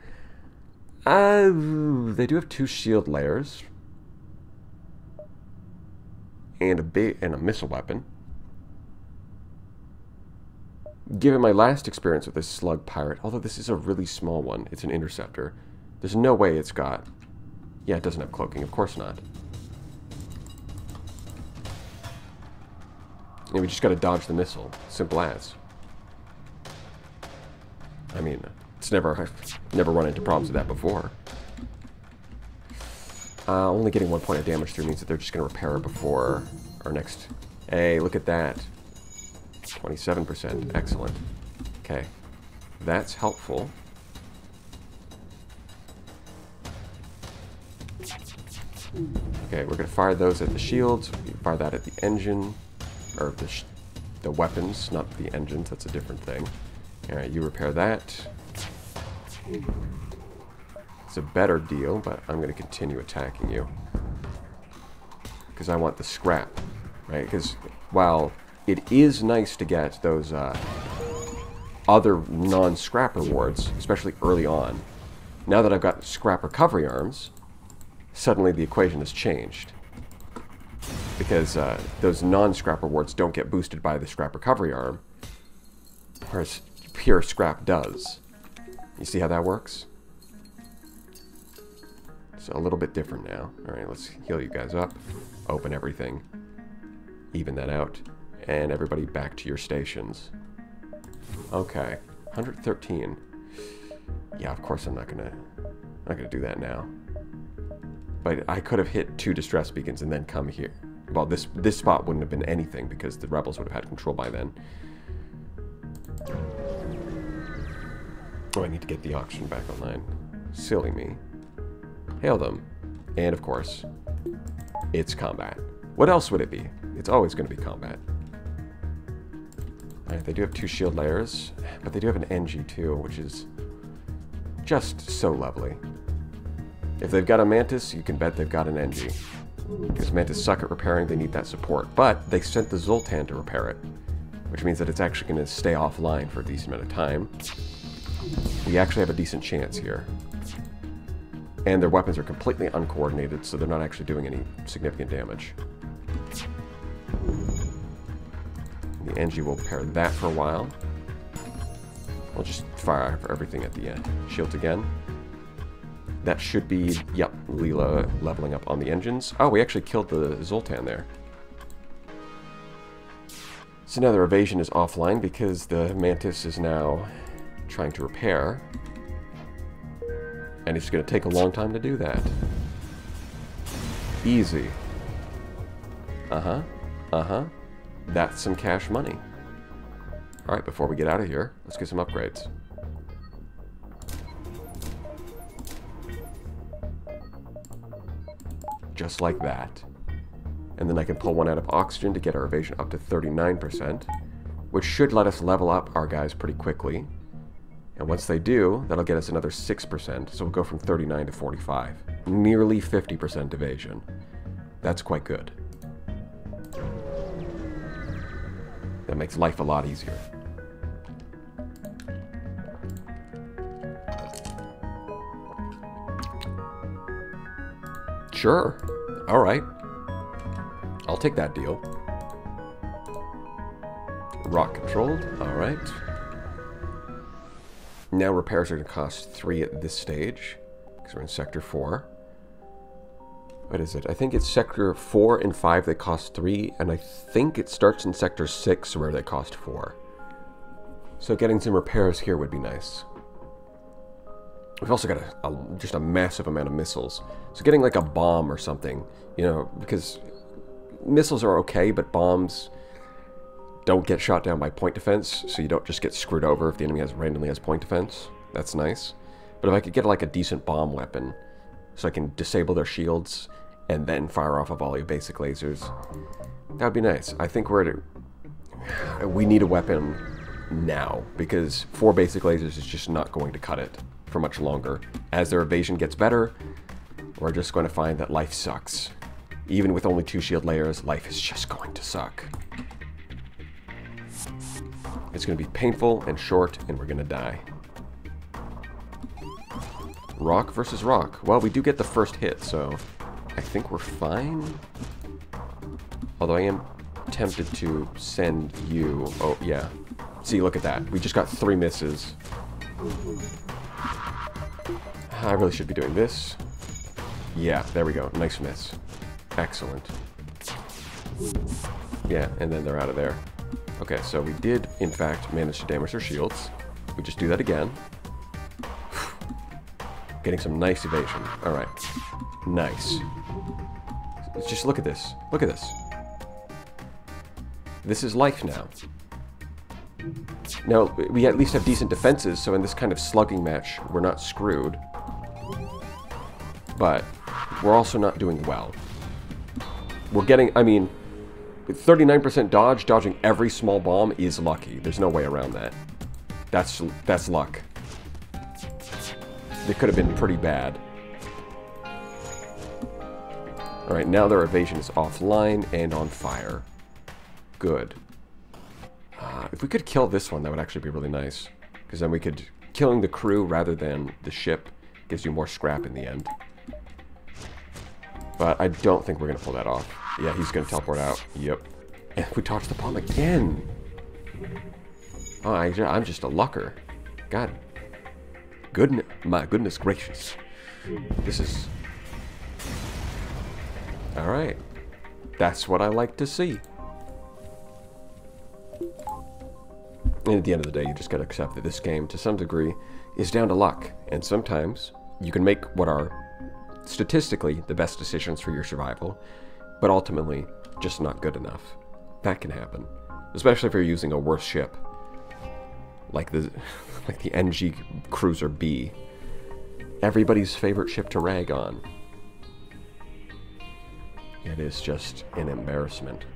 They do have 2 shield layers. And a missile weapon. Given my last experience with this slug pirate, although this is a really small one, it's an interceptor, there's no way it's got... Yeah, it doesn't have cloaking, of course not. And we just gotta dodge the missile. Simple as. I mean, I've never run into problems with that before. Only getting 1 point of damage through means that they're just gonna repair it before our next... Hey, look at that. 27%. Excellent. Okay. That's helpful. Okay, we're going to fire those at the shields. We fire that at the engine. Or the weapons, not the engines. That's a different thing. Alright, you repair that. It's a better deal, but I'm going to continue attacking you. Because I want the scrap. Right? Because while... it is nice to get those other non-scrap rewards, especially early on. Now that I've got scrap recovery arms, suddenly the equation has changed. Because those non-scrap rewards don't get boosted by the scrap recovery arm, whereas pure scrap does. You see how that works? It's a little bit different now. Alright, let's heal you guys up. Open everything. Even that out. And everybody back to your stations. Okay, 113. Yeah, of course I'm not gonna do that now. But I could have hit 2 distress beacons and then come here. Well, this spot wouldn't have been anything because the rebels would have had control by then. Oh, I need to get the auction back online. Silly me. Hail them. And of course, it's combat. What else would it be? It's always going to be combat. Alright, they do have 2 shield layers, but they do have an NG too, which is just so lovely. If they've got a Mantis, you can bet they've got an NG. Because Mantis suck at repairing, they need that support. But they sent the Zoltan to repair it, which means that it's actually going to stay offline for a decent amount of time. We actually have a decent chance here. And their weapons are completely uncoordinated, so they're not actually doing any significant damage. The NG will repair that for a while. We'll just fire for everything at the end. Shields again. That should be, yep, Leela leveling up on the engines. Oh, we actually killed the Zoltan there. So now their evasion is offline because the Mantis is now trying to repair. And it's going to take a long time to do that. Easy. Uh-huh. Uh-huh. That's some cash money. Alright, before we get out of here, let's get some upgrades. Just like that. And then I can pull one out of oxygen to get our evasion up to 39%, which should let us level up our guys pretty quickly. And once they do, that'll get us another 6%, so we'll go from 39 to 45. Nearly 50% evasion. That's quite good. That makes life a lot easier. Sure. Alright. I'll take that deal. Rock controlled. Alright. Now repairs are going to cost 3 at this stage, because we're in Sector 4. What is it? I think it's Sector 4 and 5 that cost 3, and I think it starts in Sector 6 where they cost 4. So getting some repairs here would be nice. We've also got just a massive amount of missiles. So getting like a bomb or something, you know, because missiles are okay, but bombs don't get shot down by point defense, so you don't just get screwed over if the enemy randomly has point defense. That's nice. But if I could get like a decent bomb weapon, so I can disable their shields and then fire off a volley of basic lasers, that would be nice. I think we need a weapon now, because 4 basic lasers is just not going to cut it for much longer. As their evasion gets better, we're just going to find that life sucks. Even with only 2 shield layers, life is just going to suck. It's going to be painful and short, and we're going to die. Rock versus rock. Well, we do get the first hit, so I think we're fine. Although I am tempted to send you... Oh, yeah. See, look at that. We just got 3 misses. I really should be doing this. Yeah, there we go. Nice miss. Excellent. Yeah, and then they're out of there. Okay, so we did, in fact, manage to damage their shields. We just do that again. Getting some nice evasion. Alright. Nice. Just look at this. Look at this. This is life now. Now, we at least have decent defenses, so in this kind of slugging match, we're not screwed. But we're also not doing well. We're getting, I mean, 39% dodge, dodging every small bomb is lucky. There's no way around that. That's luck. It could have been pretty bad. Alright, now their evasion is offline and on fire. Good. If we could kill this one, that would actually be really nice. Because then we could... Killing the crew rather than the ship gives you more scrap in the end. But I don't think we're going to pull that off. Yeah, he's going to teleport out. Yep. And we touched the bomb again. Oh, I'm just a lucker. God. My goodness gracious. This is... Alright. That's what I like to see. And at the end of the day, you just gotta accept that this game, to some degree, is down to luck. And sometimes, you can make what are, statistically, the best decisions for your survival, but ultimately, just not good enough. That can happen. Especially if you're using a worse ship. Like the NG Cruiser B. Everybody's favorite ship to rag on. It is just an embarrassment.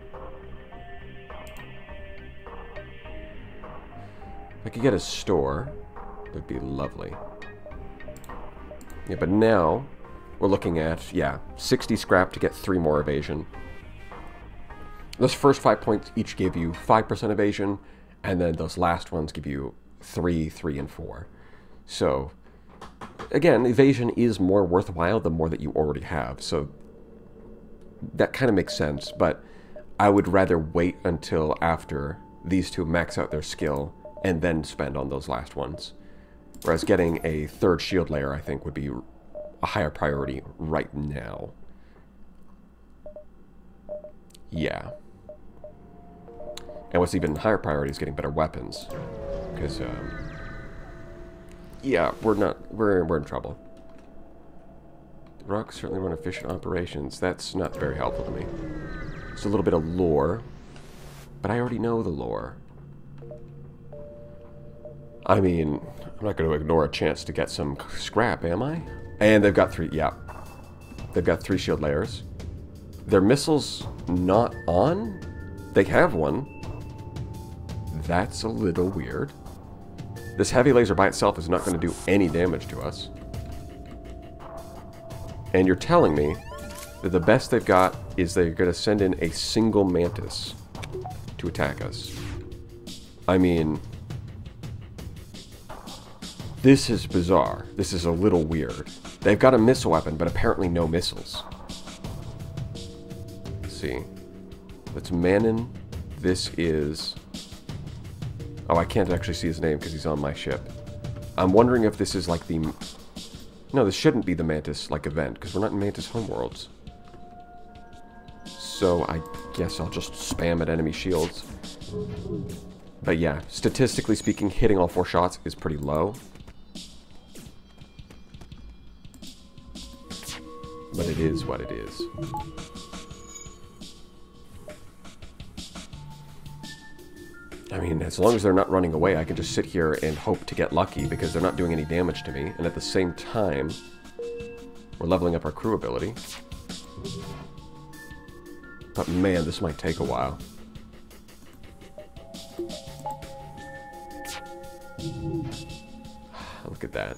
If I could get a store, that'd be lovely. Yeah, but now we're looking at, yeah, 60 scrap to get 3 more evasion. Those first 5 points each give you 5% evasion, and then those last ones give you 3, 3, and 4. So, again, evasion is more worthwhile the more that you already have, so that kind of makes sense, but I would rather wait until after these two max out their skill and then spend on those last ones. Whereas getting a 3rd shield layer, I think, would be a higher priority right now. Yeah. And what's even higher priority is getting better weapons. Because, yeah, we're in trouble. Rocks certainly run efficient operations. That's not very helpful to me. It's a little bit of lore, but I already know the lore. I mean, I'm not going to ignore a chance to get some scrap, am I? And they've got 3, yeah. They've got 3 shield layers. Their missiles not on? They have one. That's a little weird. This heavy laser by itself is not going to do any damage to us. And you're telling me that the best they've got is they're going to send in a single Mantis to attack us. I mean, this is bizarre. This is a little weird. They've got a missile weapon, but apparently no missiles. Let's see. That's Manon. This is... Oh, I can't actually see his name because he's on my ship. I'm wondering if this is like the... No, this shouldn't be the Mantis-like event, because we're not in Mantis homeworlds. So I guess I'll just spam at enemy shields. But yeah, statistically speaking, hitting all 4 shots is pretty low. But it is what it is. I mean, as long as they're not running away, I can just sit here and hope to get lucky because they're not doing any damage to me. And at the same time, we're leveling up our crew ability. But man, this might take a while. Look at that.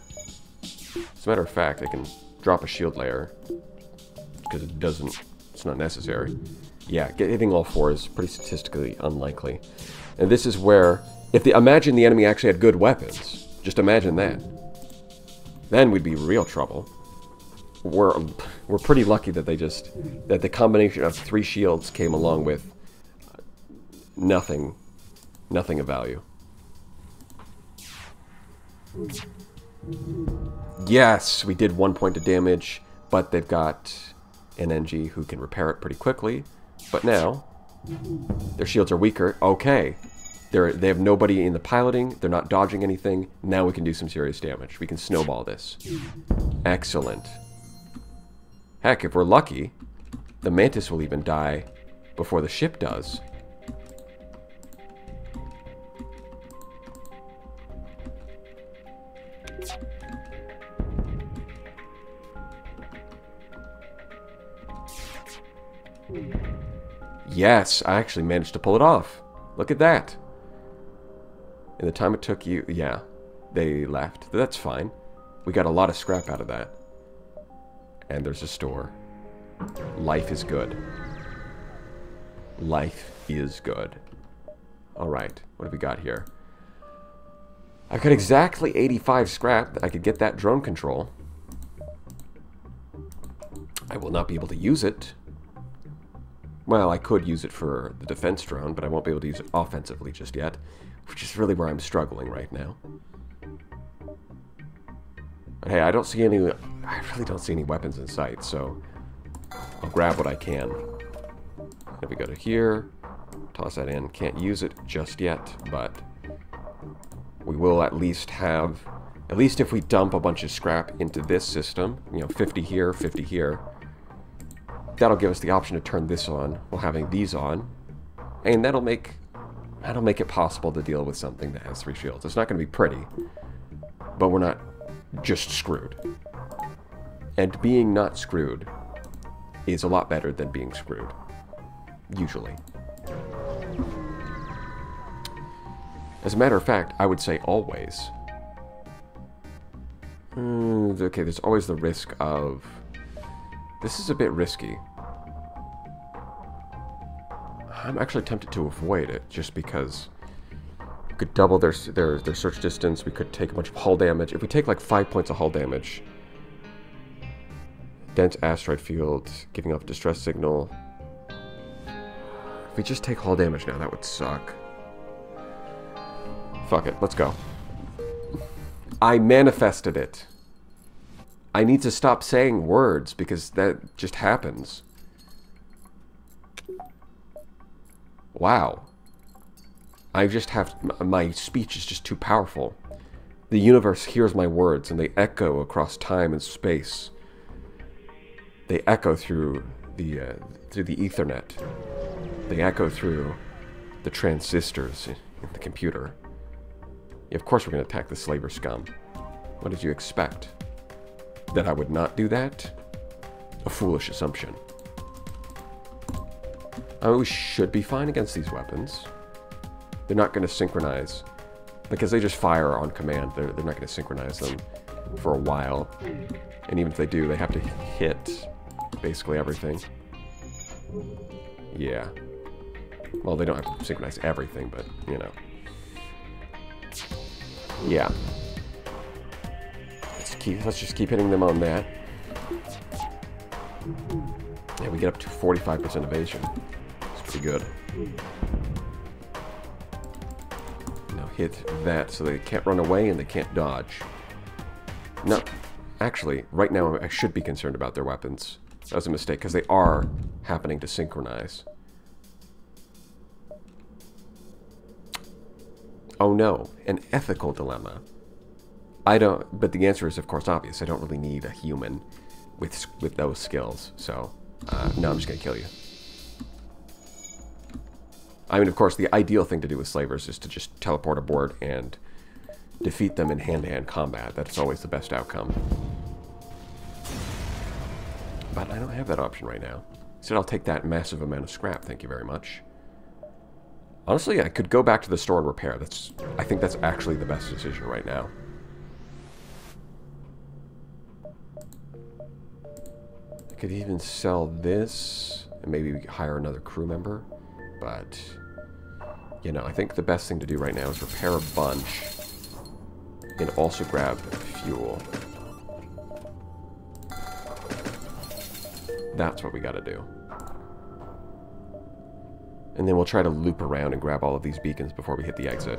As a matter of fact, I can drop a shield layer because it's not necessary. Yeah, hitting all 4 is pretty statistically unlikely. And this is where, imagine the enemy actually had good weapons. Just imagine that. Then we'd be in real trouble. We're pretty lucky that that the combination of 3 shields came along with nothing of value. Yes, we did 1 point of damage, but they've got an NG who can repair it pretty quickly. But now, their shields are weaker. Okay. They have nobody in the piloting. They're not dodging anything. Now we can do some serious damage. We can snowball this. Excellent. Heck, if we're lucky, the Mantis will even die before the ship does. Yes, I actually managed to pull it off. Look at that. In the time it took you... Yeah, they left. That's fine. We got a lot of scrap out of that. And there's a store. Life is good. Life is good. Alright, what have we got here? I've got exactly 85 scrap. I could get that drone control. I will not be able to use it. Well, I could use it for the defense drone, but I won't be able to use it offensively just yet, which is really where I'm struggling right now. But hey, I really don't see any weapons in sight, so I'll grab what I can. If we go to here, toss that in. Can't use it just yet, but we will at least have, if we dump a bunch of scrap into this system, 50 here, 50 here, that'll give us the option to turn this on while having these on, and that'll make it possible to deal with something that has 3 shields. It's not going to be pretty, but we're not just screwed. And being not screwed is a lot better than being screwed. Usually. As a matter of fact, I would say always. Okay, there's always the risk of... This is a bit risky. I'm actually tempted to avoid it, just because we could double their search distance, we could take a bunch of hull damage. If we take like 5 points of hull damage... Dense asteroid field, giving off distress signal. If we just take hull damage now, that would suck. Fuck it, let's go. I manifested it. I need to stop saying words because that just happens. Wow. I just have... My speech is just too powerful. The universe hears my words and they echo across time and space. They echo through the Ethernet. They echo through the transistors in the computer. Yeah, of course we're going to attack the slaver scum. What did you expect? That I would not do that? A foolish assumption. I mean, we should be fine against these weapons. They're not going to synchronize. Because they just fire on command. They're not going to synchronize them for a while. And even if they do, they have to hit basically everything. Yeah. Well, they don't have to synchronize everything, but, you know. Yeah. Let's just keep hitting them on that. Yeah, we get up to 45% evasion. It's pretty good. Now hit that so they can't run away and they can't dodge. No, actually, right now I should be concerned about their weapons. That was a mistake, because they are happening to synchronize. Oh no, an ethical dilemma. But the answer is, of course, obvious. I don't really need a human with those skills, so, no, I'm just gonna kill you. I mean, of course, the ideal thing to do with slavers is to just teleport aboard and defeat them in hand-to-hand combat. That's always the best outcome. But I don't have that option right now. Instead, I'll take that massive amount of scrap, thank you very much. Honestly, I could go back to the store and repair. I think that's actually the best decision right now. I could even sell this and maybe hire another crew member. But, you know, I think the best thing to do right now is repair a bunch and also grab fuel. That's what we gotta do. And then we'll try to loop around and grab all of these beacons before we hit the exit.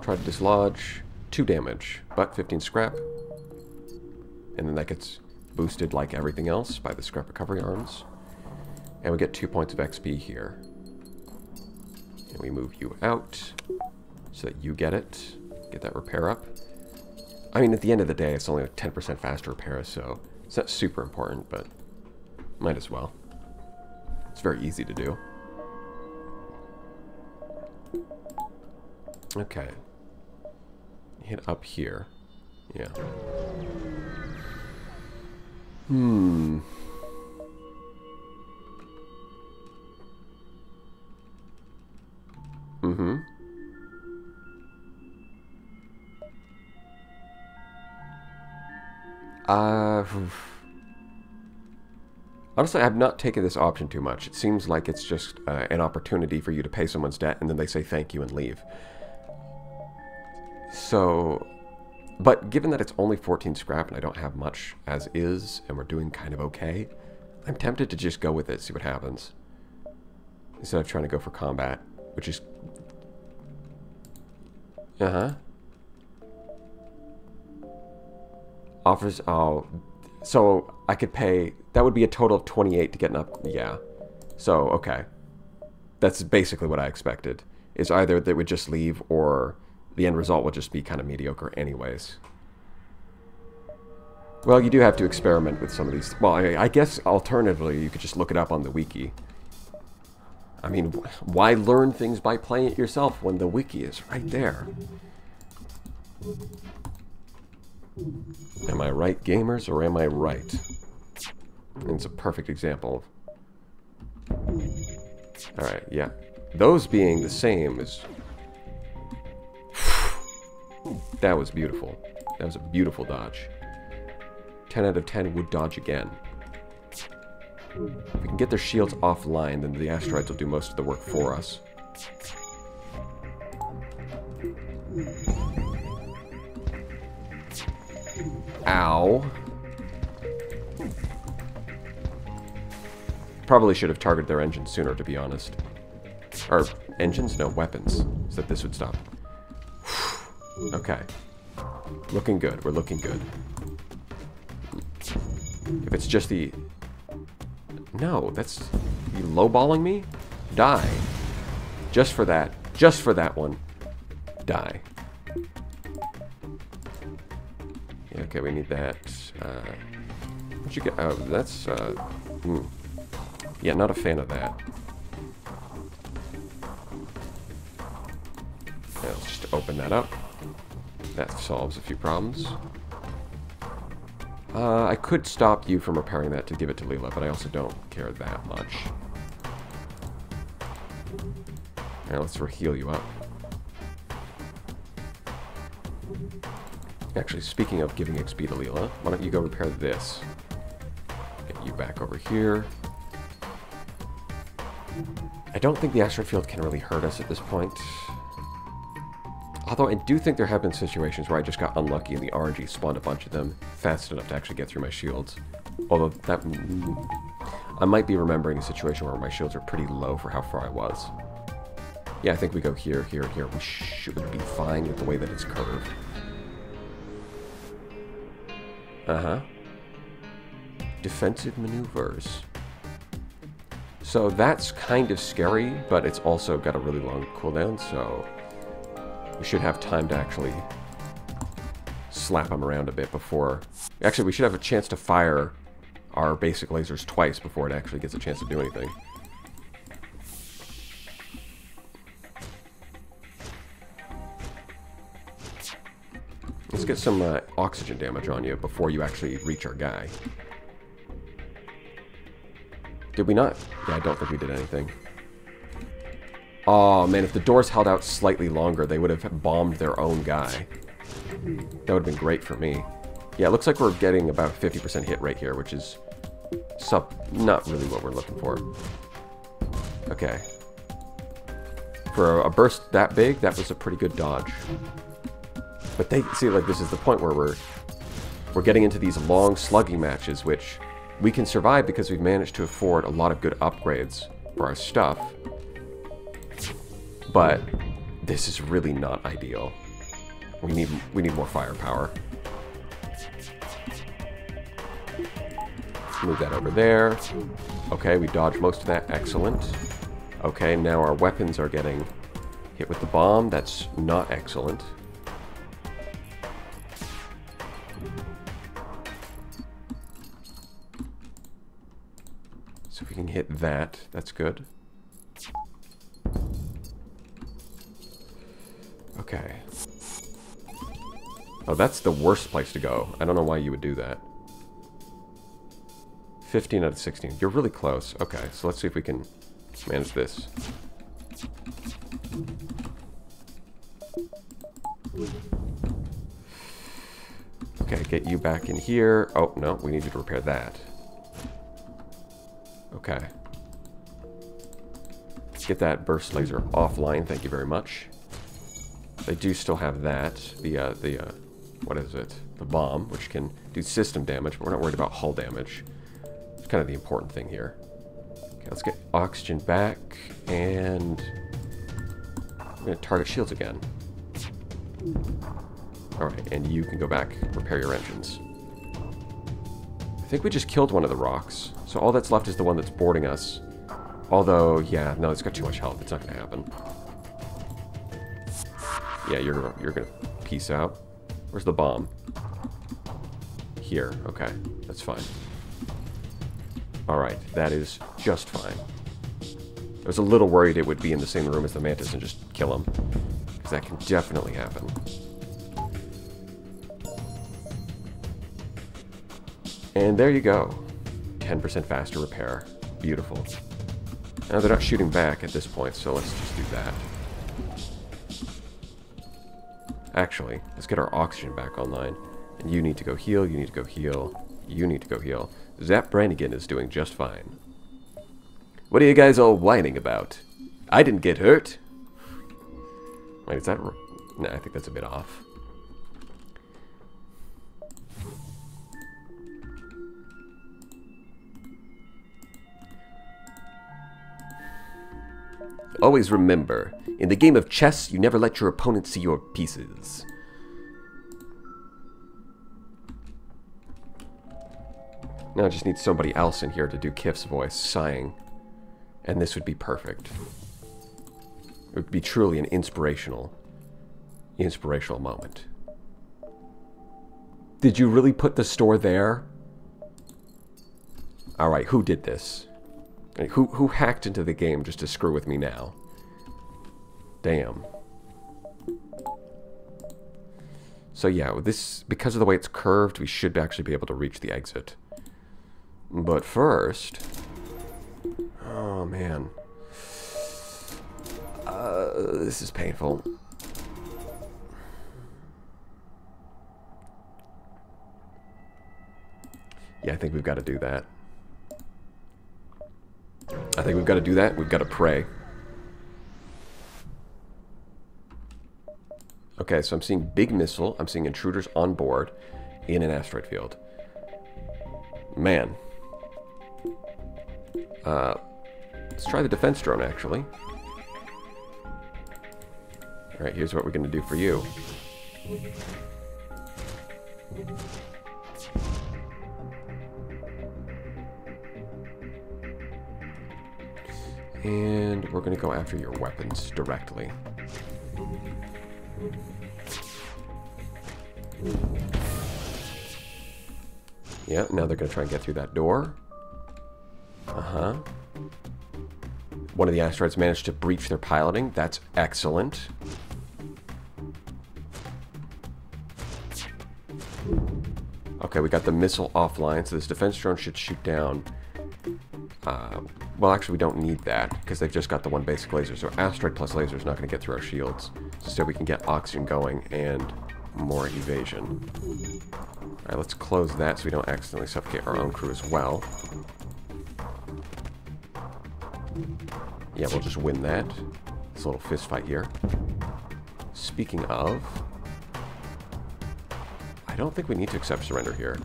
Try to dislodge. 2 damage, but 15 scrap. And then that gets boosted like everything else by the scrap recovery arms. And we get 2 points of XP here. And we move you out so that you get it. Get that repair up. I mean, at the end of the day, it's only like 10% faster repair, so it's not super important, but might as well. It's very easy to do. Okay. Hit up here. Yeah. Mm-hmm. Honestly, I've not taken this option too much. It seems like it's just an opportunity for you to pay someone's debt, and then they say thank you and leave. So, but given that it's only 14 scrap and I don't have much as is, and we're doing kind of okay, I'm tempted to just go with it, see what happens. Instead of trying to go for combat, which is... Offers... Oh... So, I could pay... That would be a total of 28 to get up... Yeah. So, okay. That's basically what I expected. Is either they would just leave, or the end result would just be kind of mediocre anyways. Well, you do have to experiment with some of these... Well, I guess alternatively, you could just look it up on the wiki. I mean, why learn things by playing it yourself when the wiki is right there? Am I right, gamers, or am I right? And it's a perfect example Alright, yeah. Those being the same is... That was beautiful. That was a beautiful dodge. 10 out of 10 would dodge again. If we can get their shields offline, then the asteroids will do most of the work for us. Ow. Probably should have targeted their engines sooner, to be honest. Or, engines? No, weapons. So that this would stop. Okay. Looking good. We're looking good. If it's just the... No, that's... You lowballing me? Die. Just for that. Just for that one. Die. Yeah, okay, we need that. What'd you get? Oh, that's... Yeah, not a fan of that. Yeah, let's just open that up. That solves a few problems. I could stop you from repairing that to give it to Leela, but I also don't care that much. Now let's heal you up. Actually, speaking of giving XP to Leela, why don't you go repair this? Get you back over here. I don't think the asteroid field can really hurt us at this point. Although I do think there have been situations where I just got unlucky and the RNG spawned a bunch of them fast enough to actually get through my shields. Although that... I might be remembering a situation where my shields are pretty low for how far I was. Yeah, I think we go here, here, and here. We should be fine with the way that it's curved. Uh-huh. Defensive maneuvers. So that's kind of scary, but it's also got a really long cooldown, so... We should have time to actually slap them around a bit before... Actually, we should have a chance to fire our basic lasers twice before it actually gets a chance to do anything. Let's get some oxygen damage on you before you actually reach our guy. Did we not? Yeah, I don't think we did anything. Oh man, if the doors held out slightly longer, they would have bombed their own guy. That would have been great for me. Yeah, it looks like we're getting about a 50% hit rate here, which is not really what we're looking for. Okay. For a burst that big, that was a pretty good dodge. But they see, like, this is the point where we're getting into these long slugging matches, which we can survive because we've managed to afford a lot of good upgrades for our stuff. But this is really not ideal. We need more firepower. Move that over there. Okay, we dodged most of that. Excellent. Okay, now our weapons are getting hit with the bomb. That's not excellent. So if we can hit that, that's good. Okay. Oh, that's the worst place to go. I don't know why you would do that. 15 out of 16. You're really close. Okay, so let's see if we can manage this. Okay, get you back in here. Oh, no, we need you to repair that. Okay. Get that burst laser offline, thank you very much. They do still have that, what is it? The bomb, which can do system damage, but we're not worried about hull damage. It's kind of the important thing here. Okay, let's get oxygen back, and we're going to target shields again. Alright, and you can go back, repair your engines. I think we just killed one of the rocks, so all that's left is the one that's boarding us. Although, yeah, no, it's got too much health, it's not going to happen. Yeah, you're gonna peace out. Where's the bomb? Here. Okay, that's fine. Alright, that is just fine. I was a little worried it would be in the same room as the Mantis and just kill him. Because that can definitely happen. And there you go. 10% faster repair. Beautiful. Now they're not shooting back at this point, so let's just do that. Actually, let's get our oxygen back online. And you need to go heal, you need to go heal, you need to go heal. Zap Brannigan is doing just fine. What are you guys all whining about? I didn't get hurt. Wait, is that... Nah, I think that's a bit off. Always remember, in the game of chess, you never let your opponent see your pieces. Now I just need somebody else in here to do Kif's voice, sighing. And this would be perfect. It would be truly an inspirational moment. Did you really put the store there? Alright, who did this? Who hacked into the game just to screw with me now? Damn. So yeah, with this, because of the way it's curved, we should actually be able to reach the exit. But first... Oh, man. This is painful. Yeah, I think we've got to do that. We've got to pray. Okay, so I'm seeing big missile. I'm seeing intruders on board in an asteroid field. Man. Let's try the defense drone, actually. Alright, here's what we're going to do for you. And we're going to go after your weapons directly. Yeah, now they're going to try and get through that door. Uh-huh. One of the asteroids managed to breach their piloting. That's excellent. Okay, we got the missile offline, so this defense drone should shoot down. Well, actually, we don't need that, because they've just got the one basic laser, so asteroid plus laser is not going to get through our shields. So instead, we can get oxygen going and more evasion. Alright, let's close that so we don't accidentally suffocate our own crew as well. Yeah, we'll just win that. It's a little fist fight here. Speaking of... I don't think we need to accept surrender here.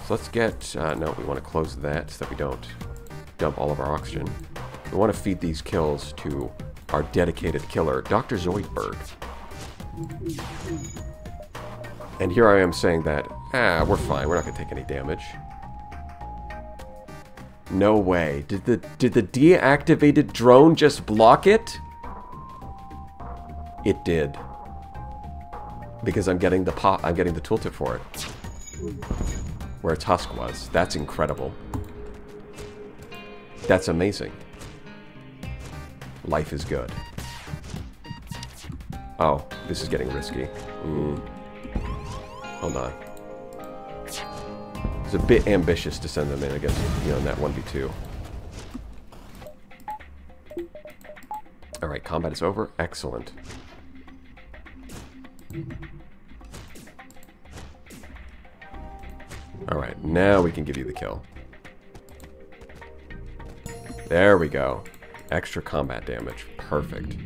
So let's get... no, we want to close that so that we don't dump all of our oxygen. We want to feed these kills to our dedicated killer, Dr. Zoidberg. And here I am saying that, we're fine, we're not going to take any damage. No way. Did the deactivated drone just block it? It did. Because I'm getting the tooltip for it. Where its husk was. That's incredible. That's amazing. Life is good. Oh, this is getting risky. Hold on. It's a bit ambitious to send them in against, you know, in that 1v2. Alright, combat is over. Excellent. Alright, now we can give you the kill. There we go. Extra combat damage. Perfect. So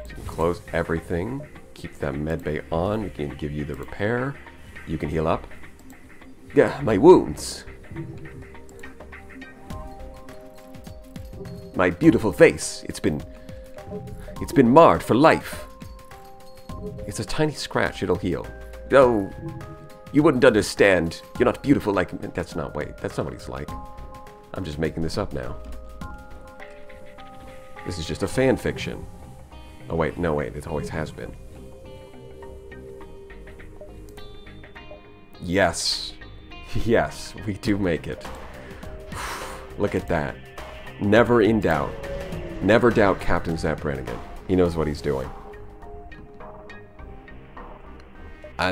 you can close everything. Keep that medbay on. We can give you the repair. You can heal up. Yeah, my wounds. My beautiful face. It's been marred for life. It's a tiny scratch. It'll heal. Oh, you wouldn't understand. You're not beautiful like... That's not what he's like. I'm just making this up now. This is just a fan fiction. Oh, wait. No, wait. It always has been. Yes. Yes, we do make it. Look at that. Never in doubt. Never doubt Captain Zap Brannigan. He knows what he's doing.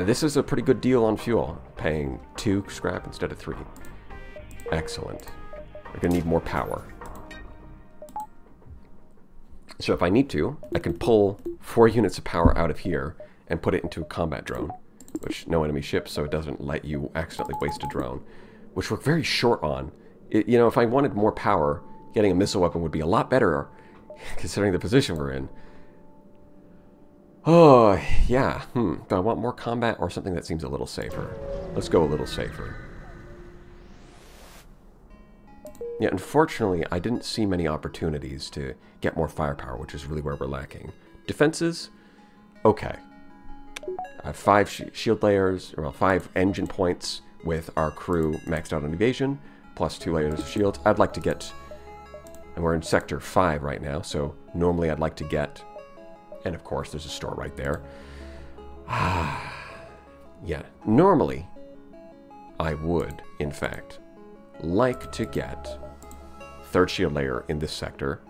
This is a pretty good deal on fuel. Paying 2 scrap instead of 3. Excellent. We're going to need more power. So if I need to, I can pull 4 units of power out of here and put it into a combat drone, which no enemy ships, so it doesn't let you accidentally waste a drone, which we're very short on. You know, if I wanted more power, getting a missile weapon would be a lot better, considering the position we're in. Oh, yeah. Do I want more combat or something that seems a little safer? Let's go a little safer. Yeah, unfortunately, I didn't see many opportunities to get more firepower, which is really where we're lacking. Defenses? Okay. I have 5 shield layers, or well, 5 engine points with our crew maxed out on evasion, plus 2 layers of shields. I'd like to get... And we're in Sector 5 right now, so normally I'd like to get... And of course, there's a store right there. Yeah, normally, I would, in fact, like to get 3rd shield layer in this sector,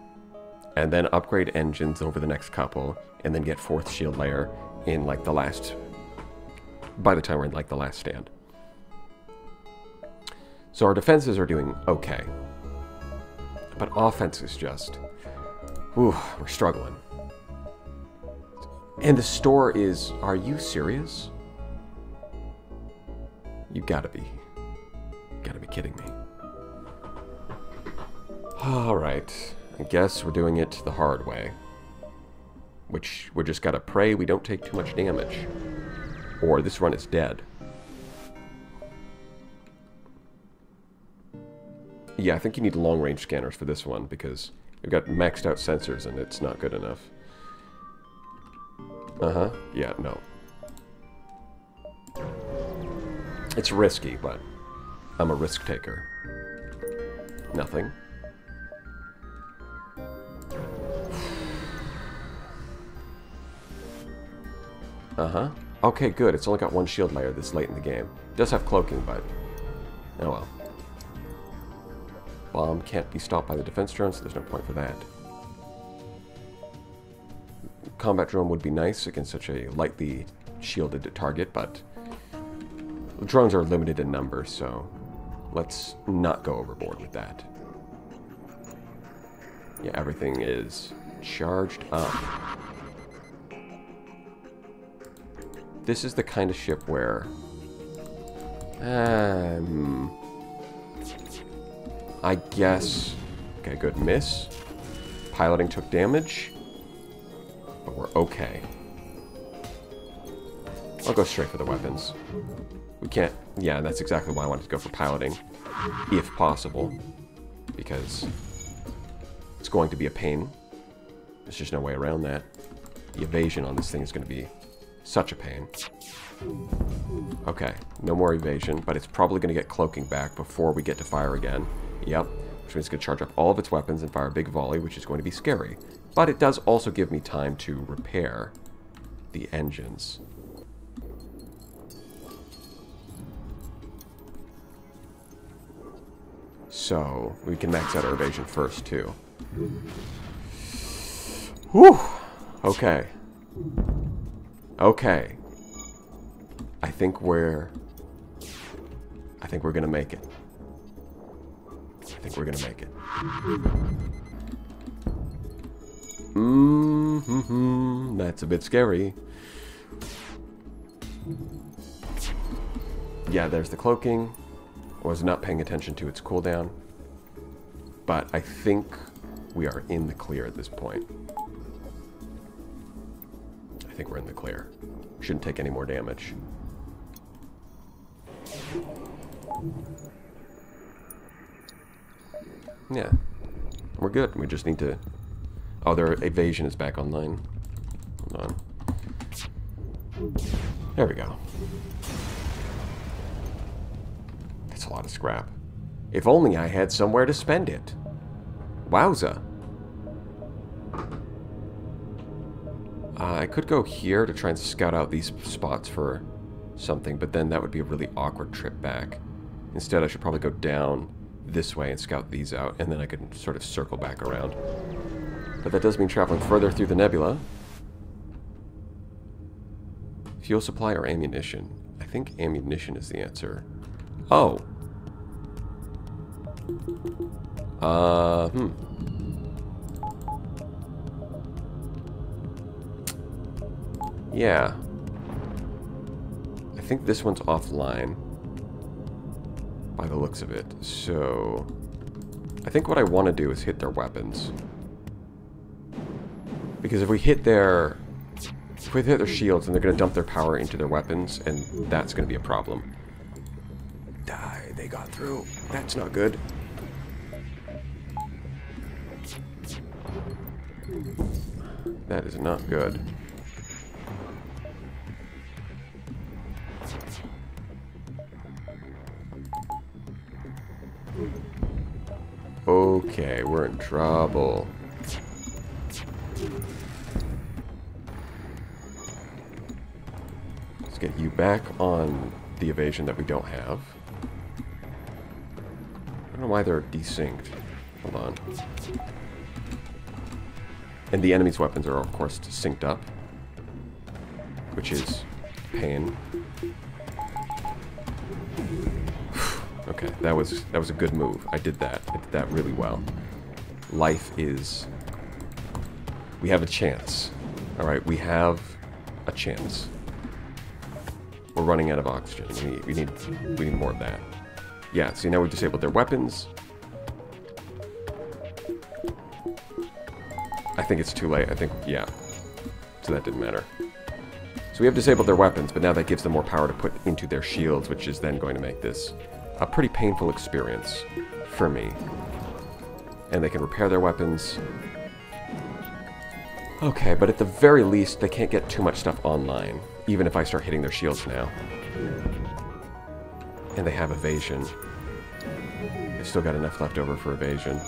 and then upgrade engines over the next couple, and then get 4th shield layer in, like, the last... By the time we're in, like, the last stand. So our defenses are doing okay. But offense is just... Ooh, we're struggling. And the store is... Are you serious? You gotta be. You gotta be kidding me. Alright. I guess we're doing it the hard way. Which, we just gotta pray we don't take too much damage. Or this run is dead. Yeah, I think you need long-range scanners for this one, because we've got maxed out sensors and it's not good enough. Uh-huh. Yeah, no. It's risky, but I'm a risk taker. Nothing. Uh-huh. Okay, good. It's only got 1 shield layer this late in the game. It does have cloaking, but... Oh well. Bomb can't be stopped by the defense drone, so there's no point for that. Combat drone would be nice against such a lightly shielded target, but... drones are limited in number, so... let's not go overboard with that. Yeah, everything is charged up. This is the kind of ship where... I guess... Okay, good. Miss. Piloting took damage. But we're okay. I'll go straight for the weapons. We can't... Yeah, that's exactly why I wanted to go for piloting. If possible. Because... it's going to be a pain. There's just no way around that. The evasion on this thing is going to be... such a pain. Okay, no more evasion, but it's probably going to get cloaking back before we get to fire again. Yep, which means it's going to charge up all of its weapons and fire a big volley, which is going to be scary. But it does also give me time to repair the engines. So, we can max out our evasion first, too. Whew! Okay. Okay. I think we're gonna make it. I think we're gonna make it. That's a bit scary. Yeah, there's the cloaking. I was not paying attention to its cooldown. But I think we are in the clear at this point. I think we're in the clear. Shouldn't take any more damage. Yeah. We're good. We just need to... Oh, their evasion is back online. Hold on. There we go. That's a lot of scrap. If only I had somewhere to spend it. Wowza. I could go here to try and scout out these spots for something, but then that would be a really awkward trip back. Instead, I should probably go down this way and scout these out, and then I could sort of circle back around. But that does mean traveling further through the nebula. Fuel supply or ammunition? I think ammunition is the answer. Oh! Hmm. Yeah. I think this one's offline by the looks of it. So I think what I want to do is hit their weapons. Because if we hit their shields, then they're going to dump their power into their weapons, and that's going to be a problem. Die, they got through. That's not good. That is not good. Okay, we're in trouble. Let's get you back on the evasion that we don't have. I don't know why they're desynced. Hold on. And the enemy's weapons are, of course, synced up, which is pain. Okay, that was a good move. I did that. I did that really well. Life is... We have a chance. Alright, we have a chance. We're running out of oxygen. We need more of that. Yeah, see, now we've disabled their weapons. I think it's too late. I think, yeah. So that didn't matter. So we have disabled their weapons, but now that gives them more power to put into their shields, which is then going to make this a pretty painful experience for me. And they can repair their weapons. Okay, but at the very least, they can't get too much stuff online, even if I start hitting their shields now. And they have evasion. They've still got enough left over for evasion.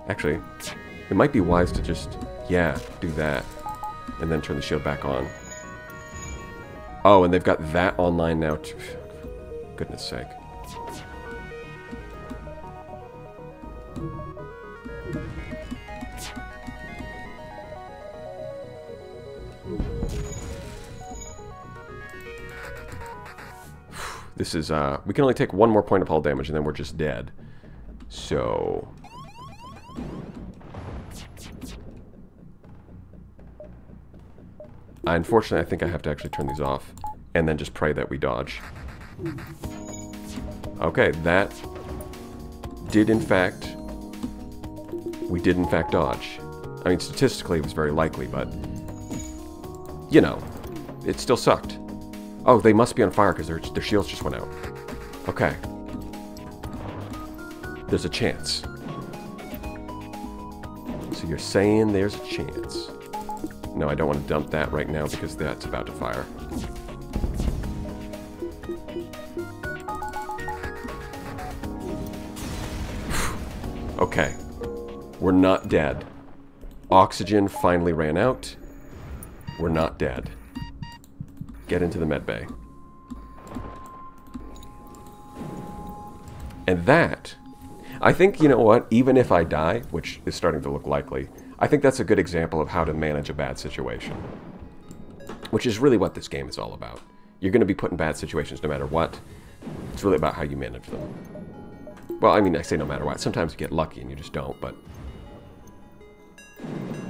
Actually, it might be wise to just, yeah, do that. And then turn the shield back on. Oh, and they've got that online now too. Goodness sake. This is, we can only take one more point of hull damage and then we're just dead. So... Unfortunately, I think I have to actually turn these off and then just pray that we dodge. Okay, that did in fact... We did in fact dodge. I mean, statistically it was very likely, but... You know, it still sucked. Oh, they must be on fire because their shields just went out. Okay. There's a chance. So you're saying there's a chance. No, I don't want to dump that right now because that's about to fire. Okay. We're not dead. Oxygen finally ran out. We're not dead. Get into the med bay. And that, I think, you know what, even if I die, which is starting to look likely, I think that's a good example of how to manage a bad situation. Which is really what this game is all about. You're going to be put in bad situations no matter what. It's really about how you manage them. Well, I mean, I say no matter what. Sometimes you get lucky and you just don't, but...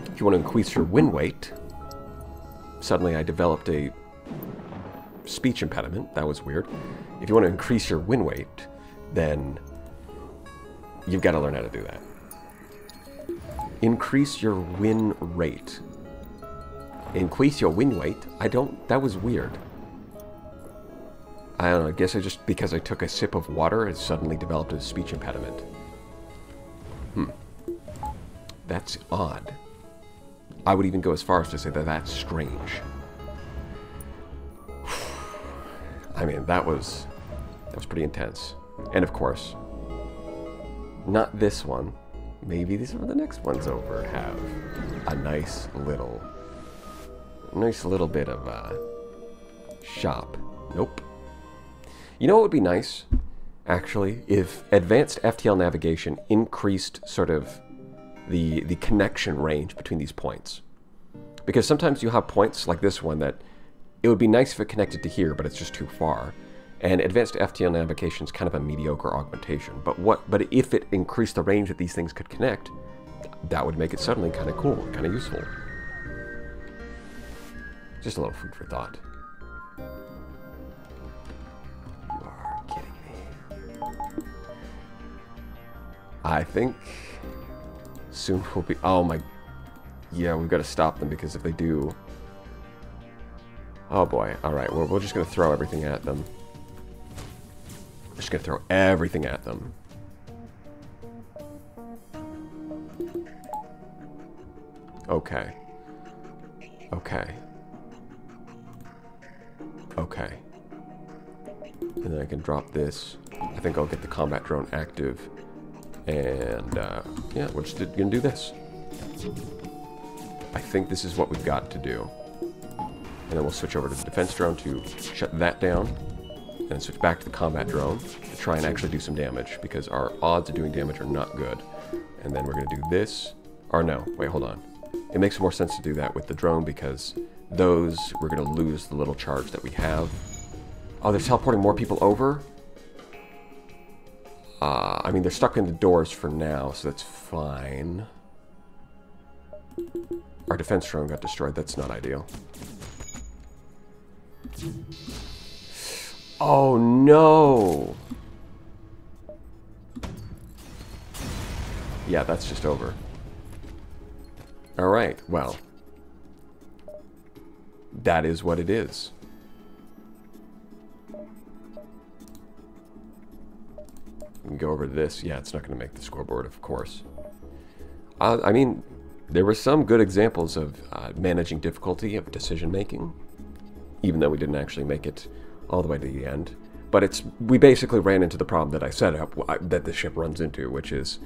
If you want to increase your win weight... Suddenly I developed a speech impediment. That was weird. If you want to increase your win weight, then you've got to learn how to do that. Increase your win rate. Increase your win weight? That was weird. I don't know, I guess because I took a sip of water, it suddenly developed a speech impediment. That's odd. I would even go as far as to say that that's strange. I mean, that was pretty intense. And of course, not this one. Maybe these are the next ones over have a nice little bit of shop. Nope. You know what would be nice, actually, if advanced FTL navigation increased sort of the connection range between these points. Because sometimes you have points like this one that it would be nice if it connected to here, but it's just too far. And advanced FTL navigation is kind of a mediocre augmentation. But if it increased the range that these things could connect, that would make it suddenly kind of cool, kind of useful. Just a little food for thought. You are kidding me. I think soon we'll be... Oh my... Yeah, we've got to stop them, because if they do... Oh boy. Alright, well, we're just going to throw everything at them. Just going to throw everything at them. Okay. Okay. Okay. And then I can drop this. I think I'll get the combat drone active. And, yeah, we're just going to do this. I think this is what we've got to do. And then we'll switch over to the defense drone to shut that down. And then switch back to the combat drone to try and actually do some damage, because our odds of doing damage are not good. And then we're going to do this. Or no, wait, hold on. It makes more sense to do that with the drone, because those, we're going to lose the little charge that we have. Oh, they're teleporting more people over? I mean, they're stuck in the doors for now, so that's fine. Our defense drone got destroyed. That's not ideal. Oh, no! Yeah, that's just over. Alright, well. That is what it is. We can go over to this. Yeah, it's not going to make the scoreboard, of course. I mean, there were some good examples of managing difficulty of decision-making, even though we didn't actually make it all the way to the end. But we basically ran into the problem that I set up, that the ship runs into, which is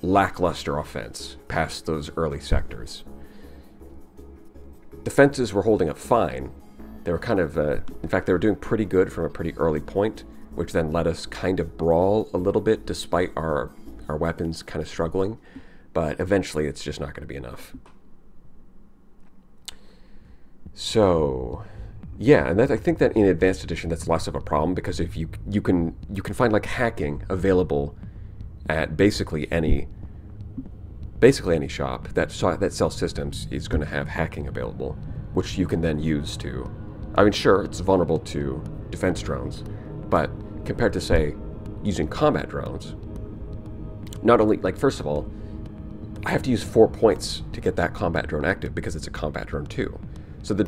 lackluster offense past those early sectors. Defenses were holding up fine. They were kind of, in fact, they were doing pretty good from a pretty early point, which then let us kind of brawl a little bit despite our weapons kind of struggling. But eventually it's just not going to be enough. So, yeah, and I think that in Advanced Edition that's less of a problem, because if you can find like hacking available at basically any shop that sells systems is going to have hacking available, which you can then use to... I mean, sure, it's vulnerable to defense drones, but compared to, say, using combat drones, not only, like, first of all, I have to use 4 points to get that combat drone active because it's a combat drone too. So the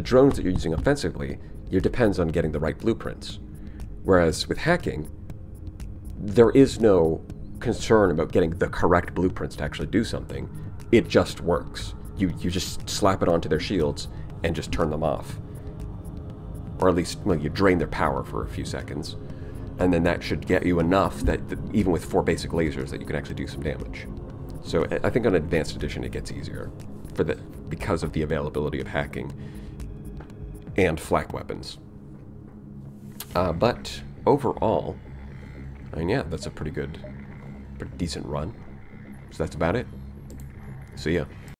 drones that you're using offensively, it depends on getting the right blueprints. Whereas with hacking, there is no concern about getting the correct blueprints to actually do something. It just works. You just slap it onto their shields and just turn them off. Or at least, well, you drain their power for a few seconds. And then that should get you enough that even with 4 basic lasers that you can actually do some damage. So I think on Advanced Edition it gets easier because of the availability of hacking and flak weapons. But overall, I mean, yeah, that's a pretty decent run. So that's about it. See ya.